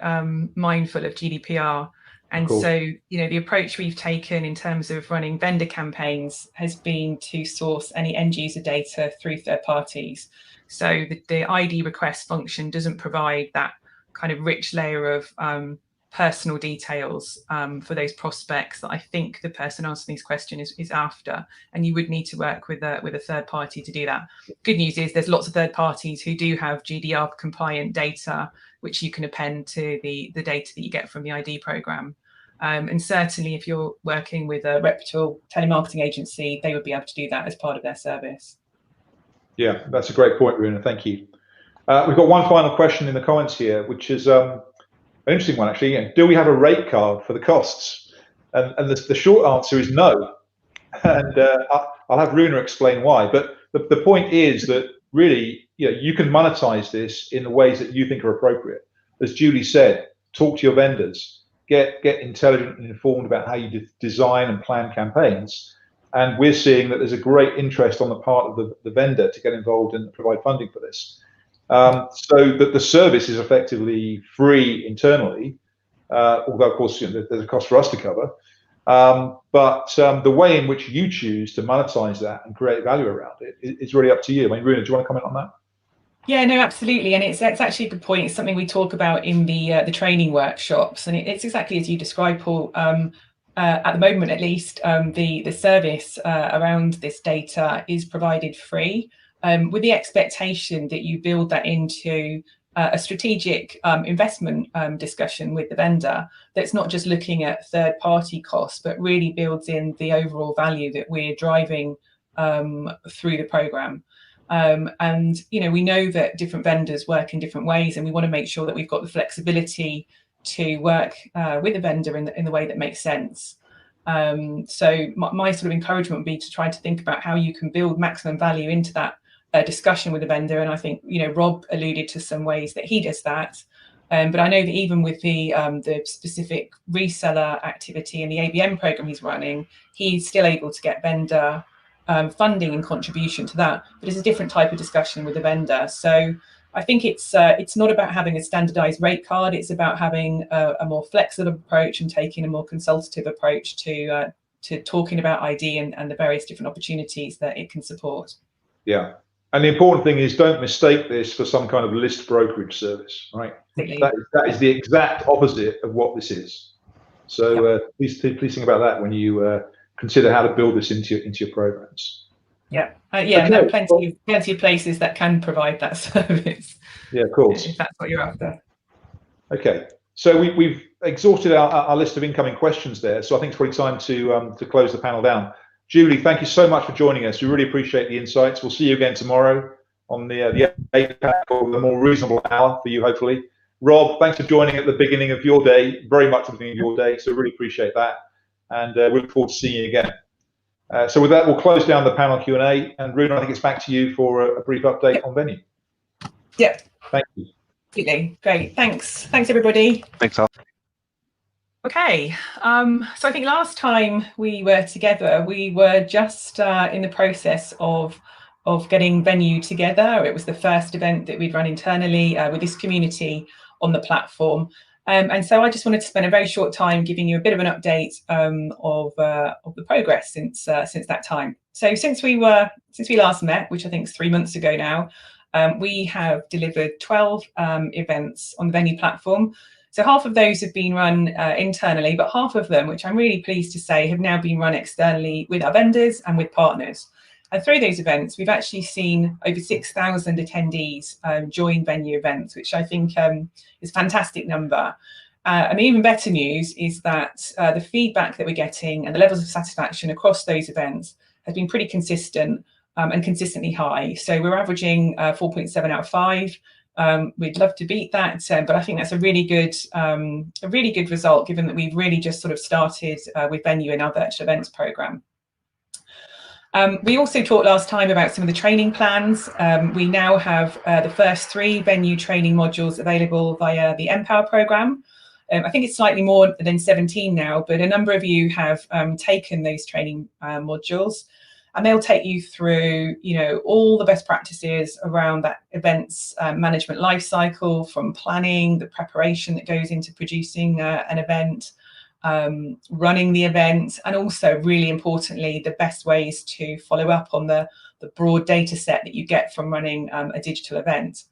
mindful of GDPR. And so, the approach we've taken in terms of running vendor campaigns has been to source any end user data through third parties. So the ID request function doesn't provide that kind of rich layer of personal details for those prospects that I think the person answering this question is after. And you would need to work with a third party to do that. Good news is there's lots of third parties who do have GDPR compliant data, which you can append to the data that you get from the ID program. And certainly if you're working with a reputable telemarketing agency, they would be able to do that as part of their service. Yeah, that's a great point, Runa. Thank you. We've got one final question in the comments here, which is an interesting one, actually. Do we have a rate card for the costs? And the short answer is no. And I'll have Runa explain why. But the point is that really, you can monetize this in the ways that you think are appropriate. As Julie said, talk to your vendors. Get intelligent and informed about how you design and plan campaigns. And we're seeing that there's a great interest on the part of the vendor to get involved and provide funding for this. So that the service is effectively free internally, although of course there's a cost for us to cover. But the way in which you choose to monetize that and create value around it is really up to you. I mean, Runa, do you want to comment on that? Yeah, no, absolutely. And it's actually a good point. It's something we talk about in the training workshops. And it's exactly as you described, Paul. At the moment, at least, the service around this data is provided free, with the expectation that you build that into a strategic investment discussion with the vendor that's not just looking at third-party costs, but really builds in the overall value that we're driving through the program. And we know that different vendors work in different ways, and we want to make sure that we've got the flexibility to work with a vendor in the way that makes sense. So my sort of encouragement would be to try to think about how you can build maximum value into that discussion with the vendor. And I think Rob alluded to some ways that he does that. But I know that even with the specific reseller activity and the ABM program he's running, he's still able to get vendor funding and contribution to that, but it's a different type of discussion with the vendor. So I think it's not about having a standardized rate card. It's about having a more flexible approach and taking a more consultative approach to talking about ID and the various different opportunities that it can support. Yeah. And the important thing is, don't mistake this for some kind of list brokerage service, right? That is the exact opposite of what this is. So please think about that when you consider how to build this into your programs. Yeah, yeah, okay. And there are plenty of places that can provide that service. Yeah, of course. If that's what you're after. Okay, so we've exhausted our list of incoming questions there. So I think it's probably time to close the panel down. Julie, thank you so much for joining us. We really appreciate the insights. We'll see you again tomorrow on the APAC, or the more reasonable hour for you, hopefully. Rob, thanks for joining at the beginning of your day, very much at the beginning of your day, so really appreciate that. And we look forward to seeing you again. So with that, we'll close down the panel Q&A. And Runa, I think it's back to you for a brief update on Venue. Yeah. Thank you. Absolutely. Great. Thanks. Thanks, everybody. Thanks, all. Okay, so I think last time we were together, we were just in the process of getting Venue together. It was the first event that we'd run internally with this community on the platform. And so I just wanted to spend a very short time giving you a bit of an update of the progress since that time. So since we last met, which I think is 3 months ago now, we have delivered 12 events on the Venue platform. So half of those have been run internally, but half of them, which I'm really pleased to say, have now been run externally with our vendors and with partners. And through those events, we've actually seen over 6,000 attendees join Venue events, which I think is a fantastic number. And even better news is that the feedback that we're getting and the levels of satisfaction across those events has been pretty consistent and consistently high. So we're averaging 4.7 out of 5. We'd love to beat that, but I think that's a really good result, given that we've really just sort of started with Venue in our virtual events program. We also talked last time about some of the training plans. We now have the first 3 Venue training modules available via the Empower program. I think it's slightly more than 17 now, but a number of you have taken those training modules. And they'll take you through, all the best practices around that events management life cycle, from planning, the preparation that goes into producing an event, running the event, and also, really importantly, the best ways to follow up on the broad data set that you get from running a digital event.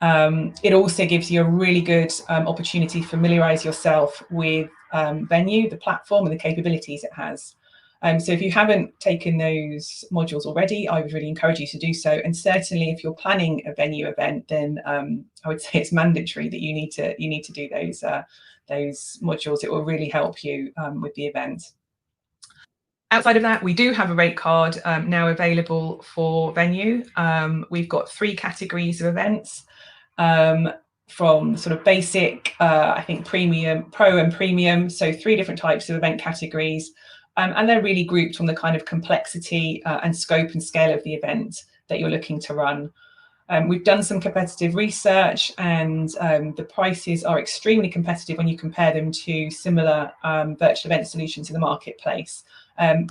It also gives you a really good opportunity to familiarise yourself with Venue, the platform, and the capabilities it has. So if you haven't taken those modules already, I would really encourage you to do so. And certainly, if you're planning a Venue event, then I would say it's mandatory that you need to do those modules. It will really help you with the event. Outside of that, we do have a rate card now available for Venue. We've got 3 categories of events, from sort of basic, I think premium, pro and premium. So 3 different types of event categories. And they're really grouped on the kind of complexity and scope and scale of the event that you're looking to run. We've done some competitive research, and the prices are extremely competitive when you compare them to similar virtual event solutions in the marketplace.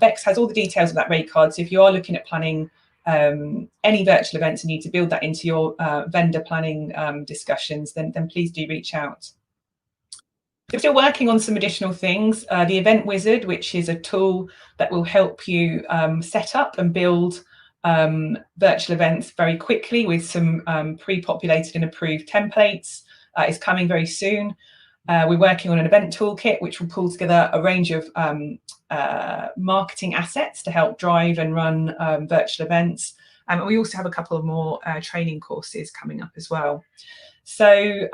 Bex has all the details of that rate card, so if you are looking at planning any virtual events and need to build that into your vendor planning discussions, then please do reach out. We're still working on some additional things. The Event Wizard, which is a tool that will help you set up and build virtual events very quickly with some pre-populated and approved templates, is coming very soon. We're working on an event toolkit, which will pull together a range of marketing assets to help drive and run virtual events. And we also have a couple of more training courses coming up as well. So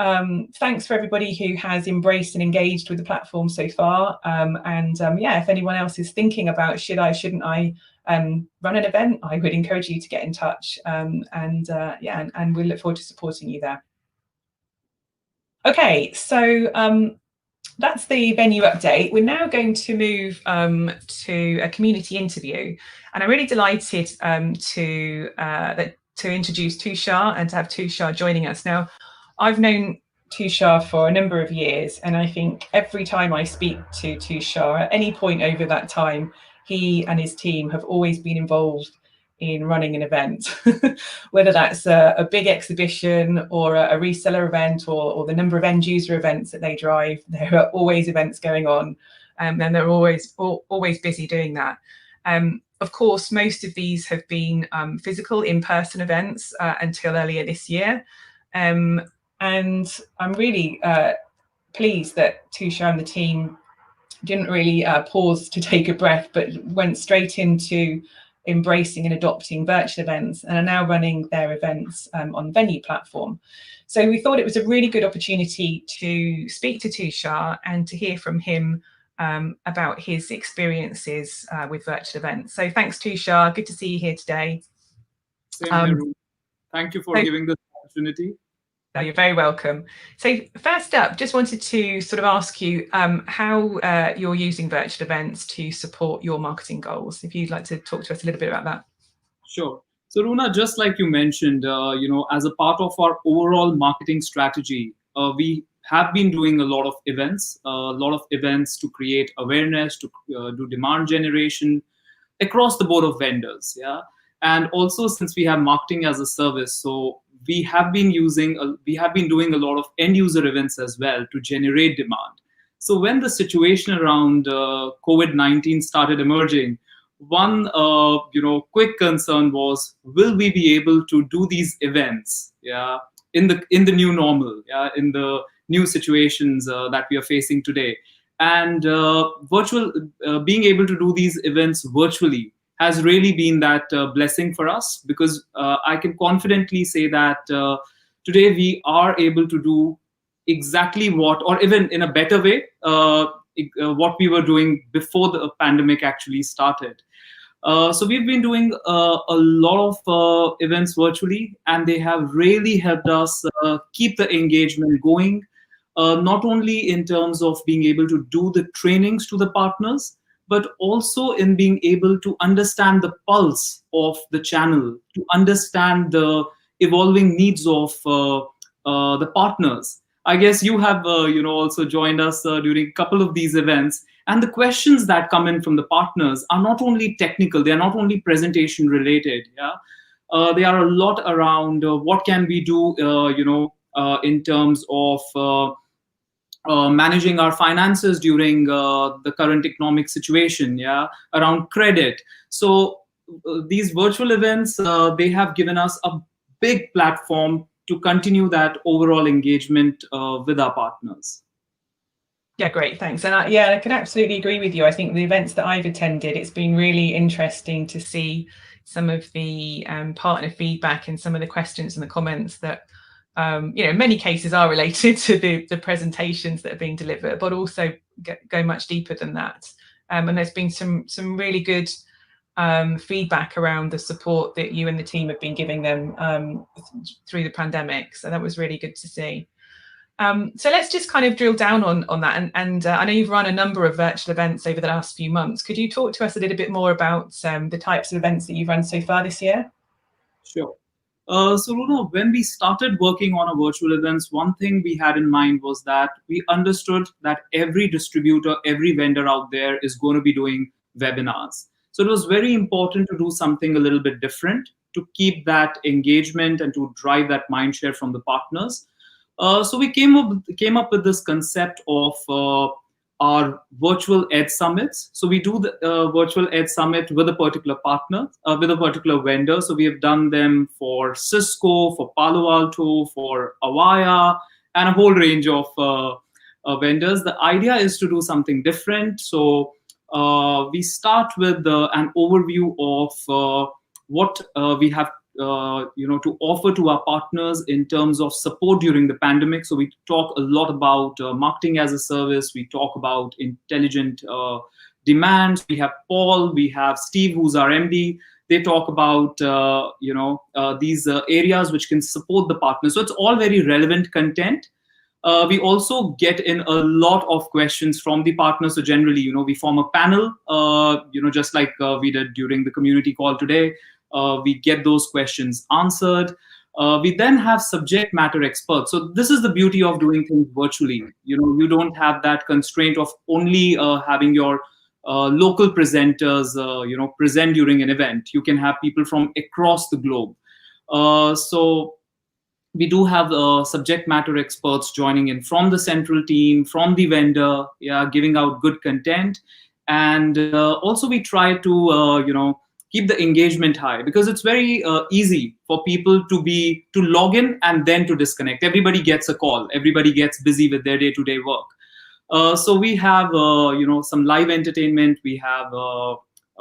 thanks for everybody who has embraced and engaged with the platform so far. Yeah, if anyone else is thinking about shouldn't I run an event, I would encourage you to get in touch. Yeah, and we look forward to supporting you there. Okay, so that's the Venue update. We're now going to move to a community interview, and I'm really delighted to introduce Tushar and to have Tushar joining us. Now, I've known Tushar for a number of years, and I think every time I speak to Tushar at any point over that time, he and his team have always been involved in running an event, whether that's a big exhibition or a reseller event or the number of end user events that they drive. There are always events going on, and they're always busy doing that. Of course, most of these have been physical in-person events until earlier this year. And I'm really pleased that Tushar and the team didn't really pause to take a breath, but went straight into embracing and adopting virtual events and are now running their events on Venue platform. So we thought it was a really good opportunity to speak to Tushar and to hear from him about his experiences with virtual events. So thanks, Tushar. Good to see you here today. Same here. Thank you for giving this opportunity. No, you're very welcome. So first up, just wanted to sort of ask you how you're using virtual events to support your marketing goals. If you'd like to talk to us a little bit about that. Sure. So Runa, just like you mentioned, as a part of our overall marketing strategy, we have been doing a lot of events to create awareness, to do demand generation across the board of vendors. Yeah. And also, since we have marketing as a service, so we have been doing a lot of end user events as well to generate demand. So when the situation around COVID-19 started emerging, one quick concern was, will we be able to do these events in the new normal, in the new situations that we are facing today? And being able to do these events virtually has really been that blessing for us, because I can confidently say that today we are able to do exactly what, or even in a better way, what we were doing before the pandemic actually started. So we've been doing a lot of events virtually, and they have really helped us keep the engagement going, not only in terms of being able to do the trainings to the partners, but also in being able to understand the pulse of the channel, to understand the evolving needs of the partners. I guess you have also joined us during a couple of these events, and the questions that come in from the partners are not only technical, they are not only presentation related. They are a lot around what can we do in terms of managing our finances during the current economic situation, around credit. So these virtual events, they have given us a big platform to continue that overall engagement with our partners. Yeah, great, thanks. And I can absolutely agree with you. I think the events that I've attended, it's been really interesting to see some of the partner feedback and some of the questions and the comments that in many cases are related to the presentations that are being delivered, but also go much deeper than that. And there's been some really good feedback around the support that you and the team have been giving them through the pandemic. So that was really good to see. So let's just kind of drill down on that. And I know you've run a number of virtual events over the last few months. Could you talk to us a little bit more about the types of events that you've run so far this year? Sure. So Runa, when we started working on our virtual events, one thing we had in mind was that we understood that every distributor, every vendor out there is going to be doing webinars. So it was very important to do something a little bit different to keep that engagement and to drive that mind share from the partners. So we came up with this concept of our virtual Edge Summits. So we do the virtual Edge Summit with a particular partner, with a particular vendor. So we have done them for Cisco, for Palo Alto, for Avaya, and a whole range of vendors. The idea is to do something different. So we start with an overview of what we have to offer to our partners in terms of support during the pandemic. So we talk a lot about marketing as a service. We talk about intelligent demand. We have Paul, we have Steve, who's our MD. They talk about these areas which can support the partners. So it's all very relevant content. We also get in a lot of questions from the partners. So generally, we form a panel, just like we did during the community call today. We get those questions answered. We then have subject matter experts. So this is the beauty of doing things virtually. You don't have that constraint of only having your local presenters, present during an event. You can have people from across the globe. So we do have subject matter experts joining in from the central team, from the vendor, giving out good content. And also we try to, keep the engagement high, because it's very easy for people to log in and then to disconnect. Everybody gets a call. Everybody gets busy with their day-to-day work. So we have, some live entertainment. We have a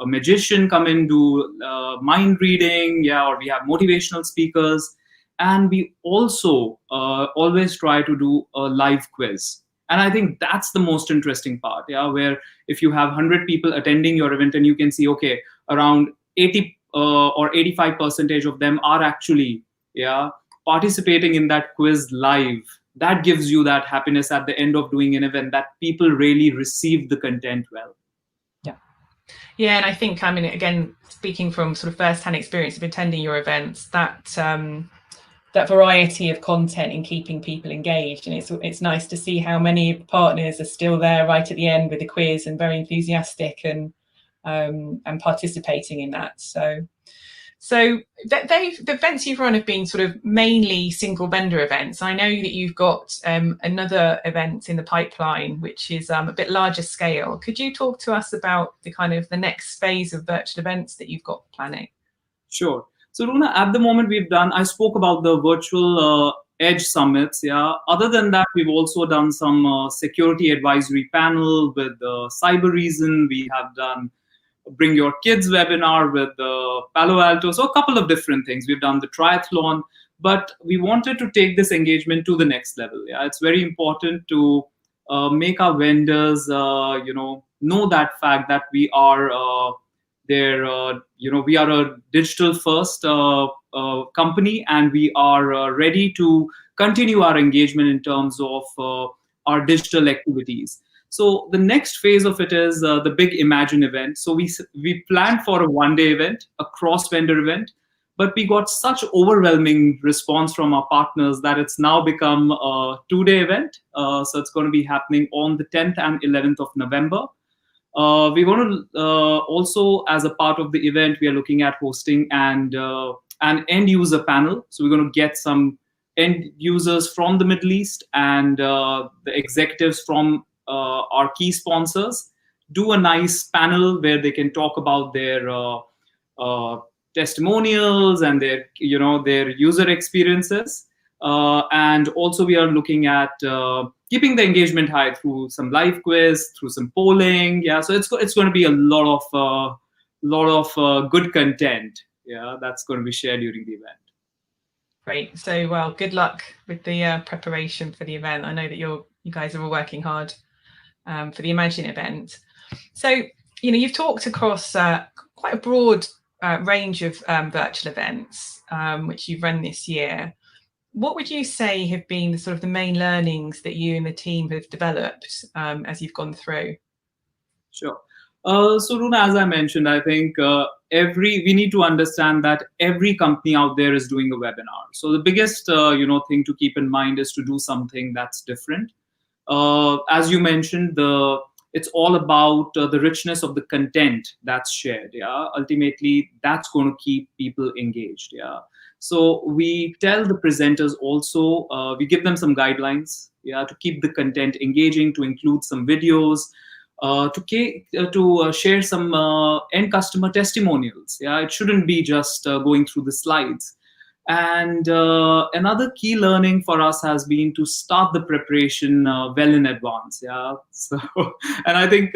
magician come in, do mind reading, or we have motivational speakers. And we also always try to do a live quiz. And I think that's the most interesting part, where if you have 100 people attending your event and you can see, okay, around 80 or 85% of them are actually, participating in that quiz live. That gives you that happiness at the end of doing an event, that people really receive the content well. Yeah, and I think, I mean, again, speaking from sort of first-hand experience of attending your events, that variety of content in keeping people engaged, and it's nice to see how many partners are still there right at the end with the quiz and very enthusiastic and participating in that. So the events you've run have been sort of mainly single vendor events. I know that you've got another event in the pipeline, which is a bit larger scale. Could you talk to us about the next phase of virtual events that you've got planning? Sure. So Runa, at the moment I spoke about the virtual Edge summits. Other than that, we've also done some security advisory panel with Cyber Reason. We have done Bring Your Kids webinar with Palo Alto. So a couple of different things. We've done the triathlon, but we wanted to take this engagement to the next level. It's very important to make our vendors, know that fact that we are we are a digital first company, and we are ready to continue our engagement in terms of our digital activities. So the next phase of it is the big Imagine event. So we planned for a one-day event, a cross-vendor event, but we got such overwhelming response from our partners that it's now become a two-day event. So it's going to be happening on the 10th and 11th of November. We're going to also, as a part of the event, we are looking at hosting an end user panel. So we're going to get some end users from the Middle East and the executives from our key sponsors, do a nice panel where they can talk about their testimonials and their user experiences. And also we are looking at keeping the engagement high through some live quiz, through some polling. So it's going to be a lot of good content. That's going to be shared during the event. Great. So, well, good luck with the preparation for the event. I know that you guys are all working hard for the Imagine event. So, you've talked across quite a broad range of virtual events which you've run this year. What would you say have been the main learnings that you and the team have developed as you've gone through? Sure. So Runa, as I mentioned, I think we need to understand that every company out there is doing a webinar. So the biggest thing to keep in mind is to do something that's different. As you mentioned, it's all about the richness of the content that's shared. Ultimately, that's going to keep people engaged. So we tell the presenters also, we give them some guidelines, to keep the content engaging, to include some videos, to share some end customer testimonials. It shouldn't be just going through the slides. And another key learning for us has been to start the preparation well in advance. So, and I think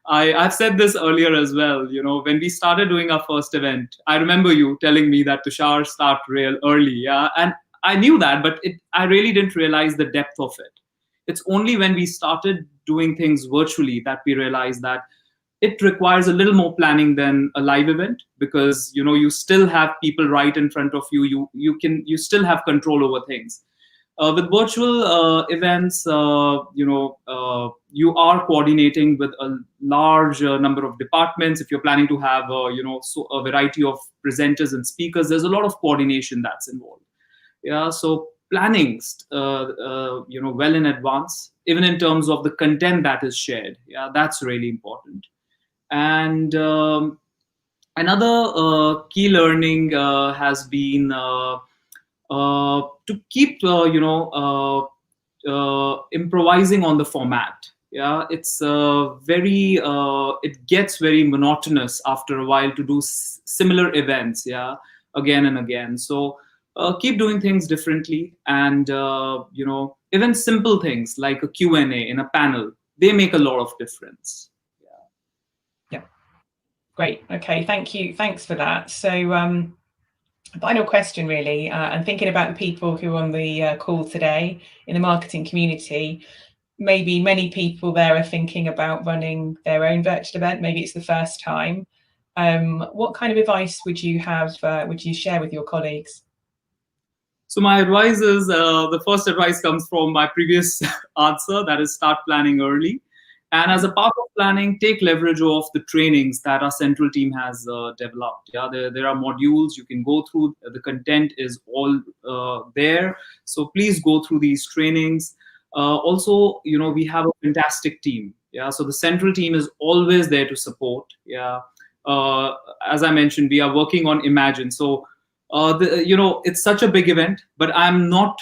I've said this earlier as well. When we started doing our first event, I remember you telling me that Tushar, start real early. And I knew that, but I really didn't realize the depth of it. It's only when we started doing things virtually that we realized that it requires a little more planning than a live event, because you still have people right in front of you. You still have control over things. With virtual events, you are coordinating with a large number of departments. If you're planning to have a variety of presenters and speakers, there's a lot of coordination that's involved. So planning, well in advance, even in terms of the content that is shared. That's really important. And another key learning has been to keep improvising on the format. Yeah, it's it gets very monotonous after a while to do similar events, yeah, again and again. So keep doing things differently, and even simple things like a Q&A in a panel, they make a lot of difference. Yeah, great. Okay, thank you. Thanks for that. So final question, really, and thinking about the people who are on the call today in the marketing community, maybe many people there are thinking about running their own virtual event. Maybe it's the first time. What kind of advice would you have? Would you share with your colleagues? So my advice is, the first advice comes from my previous answer, that is start planning early. And as a part of planning, take leverage of the trainings that our central team has developed. Yeah, there are modules you can go through. The content is all there. So please go through these trainings. Also, we have a fantastic team. Yeah, so the central team is always there to support. Yeah, as I mentioned, we are working on Imagine. So it's such a big event, but I'm not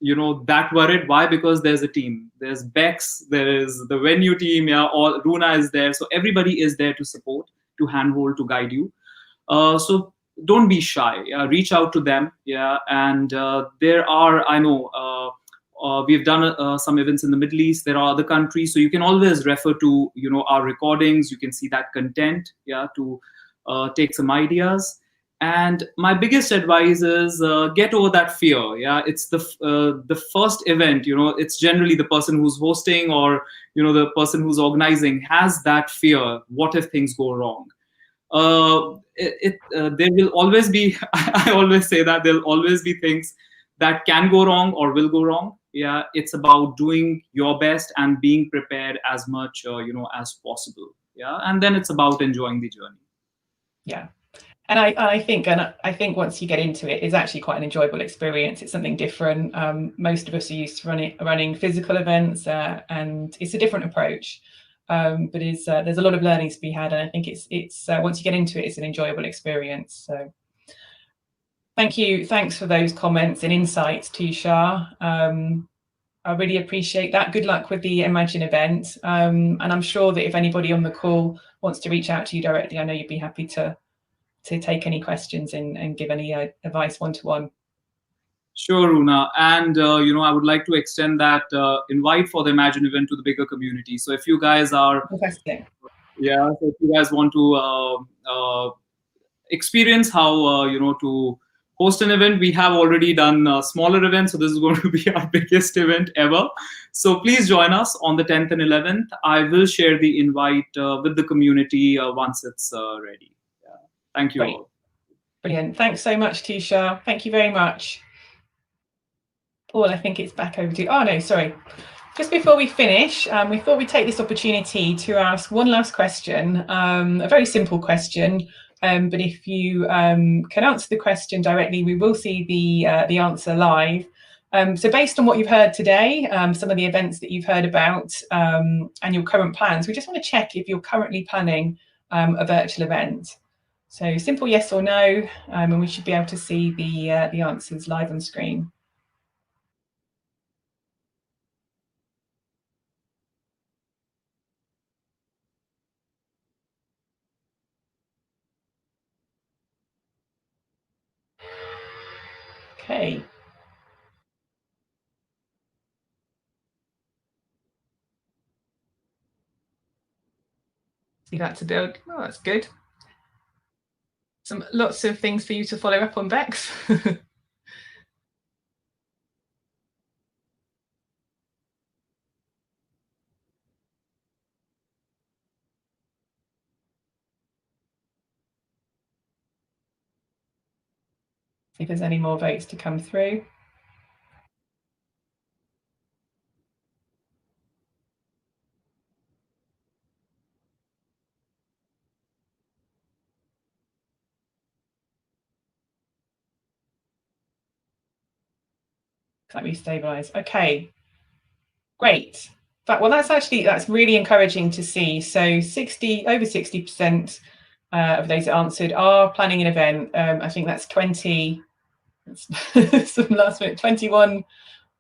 that worried. Why? Because there's a team. There's Bex, there's the venue team, yeah, or Runa is there. So everybody is there to support, to handhold, to guide you. So don't be shy. Reach out to them. Yeah, and there are, I know, we've done some events in the Middle East. There are other countries, so you can always refer to our recordings. You can see that content. Yeah, to take some ideas. And my biggest advice is get over that fear. Yeah, it's the first event. It's generally the person who's hosting or the person who's organizing has that fear. What if things go wrong? There will always be. I always say that there'll always be things that can go wrong or will go wrong. Yeah, it's about doing your best and being prepared as much as possible. Yeah, and then it's about enjoying the journey. Yeah. And I think once you get into it, it's actually quite an enjoyable experience. It's something different. Most of us are used to running physical events, and it's a different approach. But there's a lot of learnings to be had, and I think it's once you get into it, it's an enjoyable experience. So, thanks for those comments and insights, Tushar. I really appreciate that. Good luck with the Imagine event, and I'm sure that if anybody on the call wants to reach out to you directly, I know you'd be happy to take any questions and give any advice one-to-one. Sure, Runa. And, I would like to extend that invite for the Imagine event to the bigger community. So if you guys are, Fantastic. Yeah, so if you guys want to experience how, to host an event, we have already done smaller events. So this is going to be our biggest event ever. So please join us on the 10th and 11th. I will share the invite with the community once it's ready. Yeah. Thank you all. Brilliant. Thanks so much, Tushar. Thank you very much. Paul, I think it's back over to you. Oh, no, sorry. Just before we finish, we thought we'd take this opportunity to ask one last question, a very simple question. But if you can answer the question directly, we will see the answer live. So based on what you've heard today, some of the events that you've heard about and your current plans, we just want to check if you're currently planning a virtual event. So simple yes or no, and we should be able to see the answers live on screen. Okay. See that to build. Oh, that's good. Lots of things for you to follow up on, Bex. See if there's any more votes to come through. Let me stabilize. Okay, great. Well, that's really encouraging to see. So over 60% of those that answered are planning an event. I think that's 20. Some last minute 21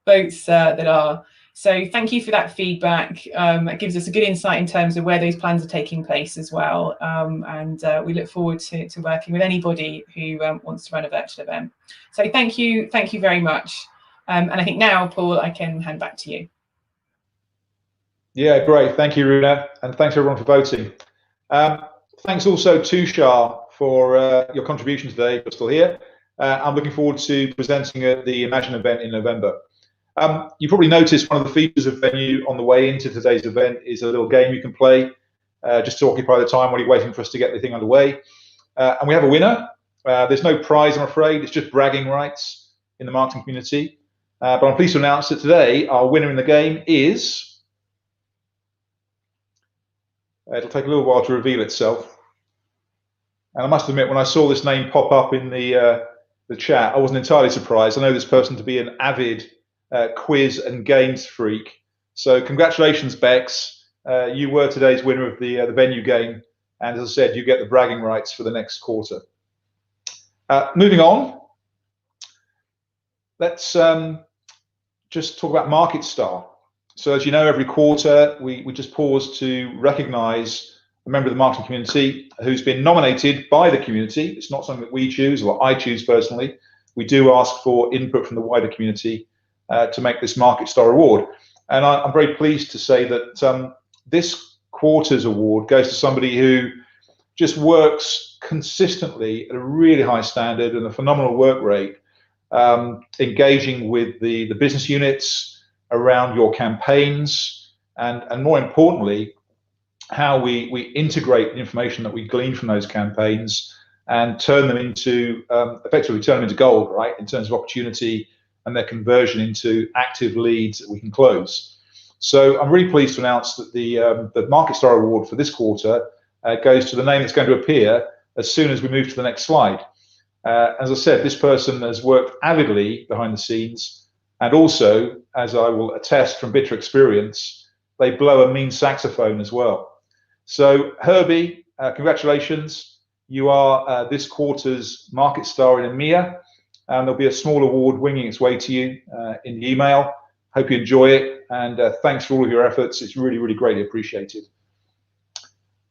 votes that are. So thank you for that feedback. That gives us a good insight in terms of where those plans are taking place as well. And we look forward to working with anybody who wants to run a virtual event. So thank you very much. And I think now, Paul, I can hand back to you. Yeah, great. Thank you, Runa, and thanks everyone for voting. Thanks also to Shah for your contribution today. You're still here. I'm looking forward to presenting at the Imagine event in November. You probably noticed one of the features of Venue on the way into today's event is a little game you can play just to occupy the time while you're waiting for us to get the thing underway. And we have a winner. There's no prize, I'm afraid. It's just bragging rights in the marketing community. But I'm pleased to announce that today our winner in the game is... it'll take a little while to reveal itself. And I must admit, when I saw this name pop up in the chat, I wasn't entirely surprised. I know this person to be an avid quiz and games freak. So congratulations, Bex. You were today's winner of the Venue game. And as I said, you get the bragging rights for the next quarter. Moving on, let's just talk about Market Star. So as you know, every quarter we just pause to recognize a member of the marketing community who's been nominated by the community. It's not something that we choose or I choose personally. We do ask for input from the wider community to make this Market Star award. And I'm very pleased to say that this quarter's award goes to somebody who just works consistently at a really high standard and a phenomenal work rate, engaging with the business units around your campaigns, and more importantly, how we integrate the information that we glean from those campaigns and turn them into, effectively turn them into gold, right, in terms of opportunity and their conversion into active leads that we can close. So I'm really pleased to announce that the Market Star Award for this quarter goes to the name that's going to appear as soon as we move to the next slide. As I said, this person has worked avidly behind the scenes, and also, as I will attest from bitter experience, they blow a mean saxophone as well. So Herbie, congratulations. You are this quarter's Market Star in EMEA, and there'll be a small award winging its way to you in the email. Hope you enjoy it, and thanks for all of your efforts. It's really, really greatly appreciated.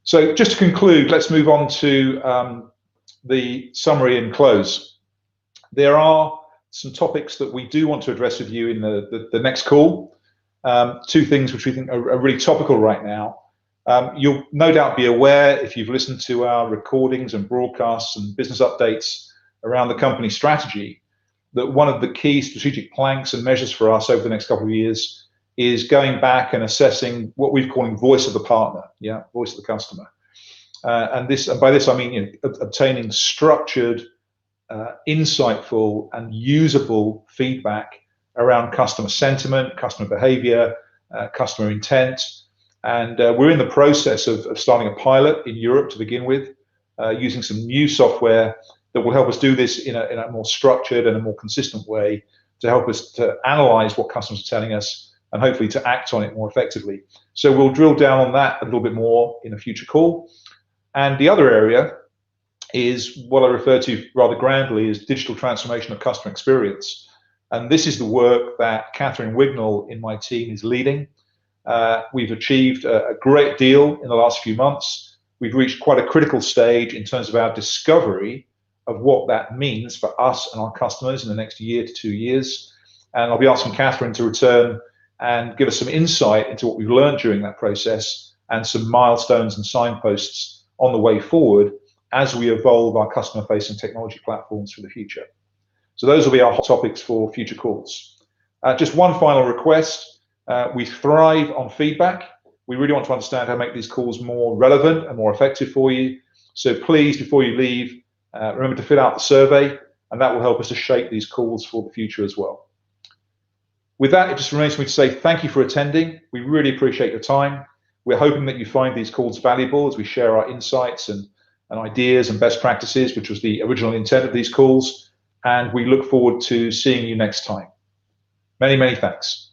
So just to conclude, let's move on to the summary and close. There are some topics that we do want to address with you in the next call. Two things which we think are really topical right now. You'll no doubt be aware, if you've listened to our recordings and broadcasts and business updates around the company strategy, that one of the key strategic planks and measures for us over the next couple of years is going back and assessing what we're calling voice of the partner, voice of the customer. And by this I mean obtaining structured, insightful and usable feedback around customer sentiment, customer behavior, customer intent. And we're in the process of starting a pilot in Europe to begin with, using some new software that will help us do this in a more structured and a more consistent way to help us to analyze what customers are telling us and hopefully to act on it more effectively. So we'll drill down on that a little bit more in a future call. And the other area is what I refer to rather grandly as digital transformation of customer experience. And this is the work that Catherine Wignall in my team is leading. We've achieved a great deal in the last few months. We've reached quite a critical stage in terms of our discovery of what that means for us and our customers in the next year to 2 years. And I'll be asking Catherine to return and give us some insight into what we've learned during that process and some milestones and signposts on the way forward as we evolve our customer-facing technology platforms for the future. So those will be our hot topics for future calls. Just one final request. We thrive on feedback. We really want to understand how to make these calls more relevant and more effective for you. So please, before you leave, remember to fill out the survey, and that will help us to shape these calls for the future as well. With that, it just remains for me to say thank you for attending. We really appreciate your time. We're hoping that you find these calls valuable as we share our insights and ideas and best practices, which was the original intent of these calls. And we look forward to seeing you next time. Many, many thanks.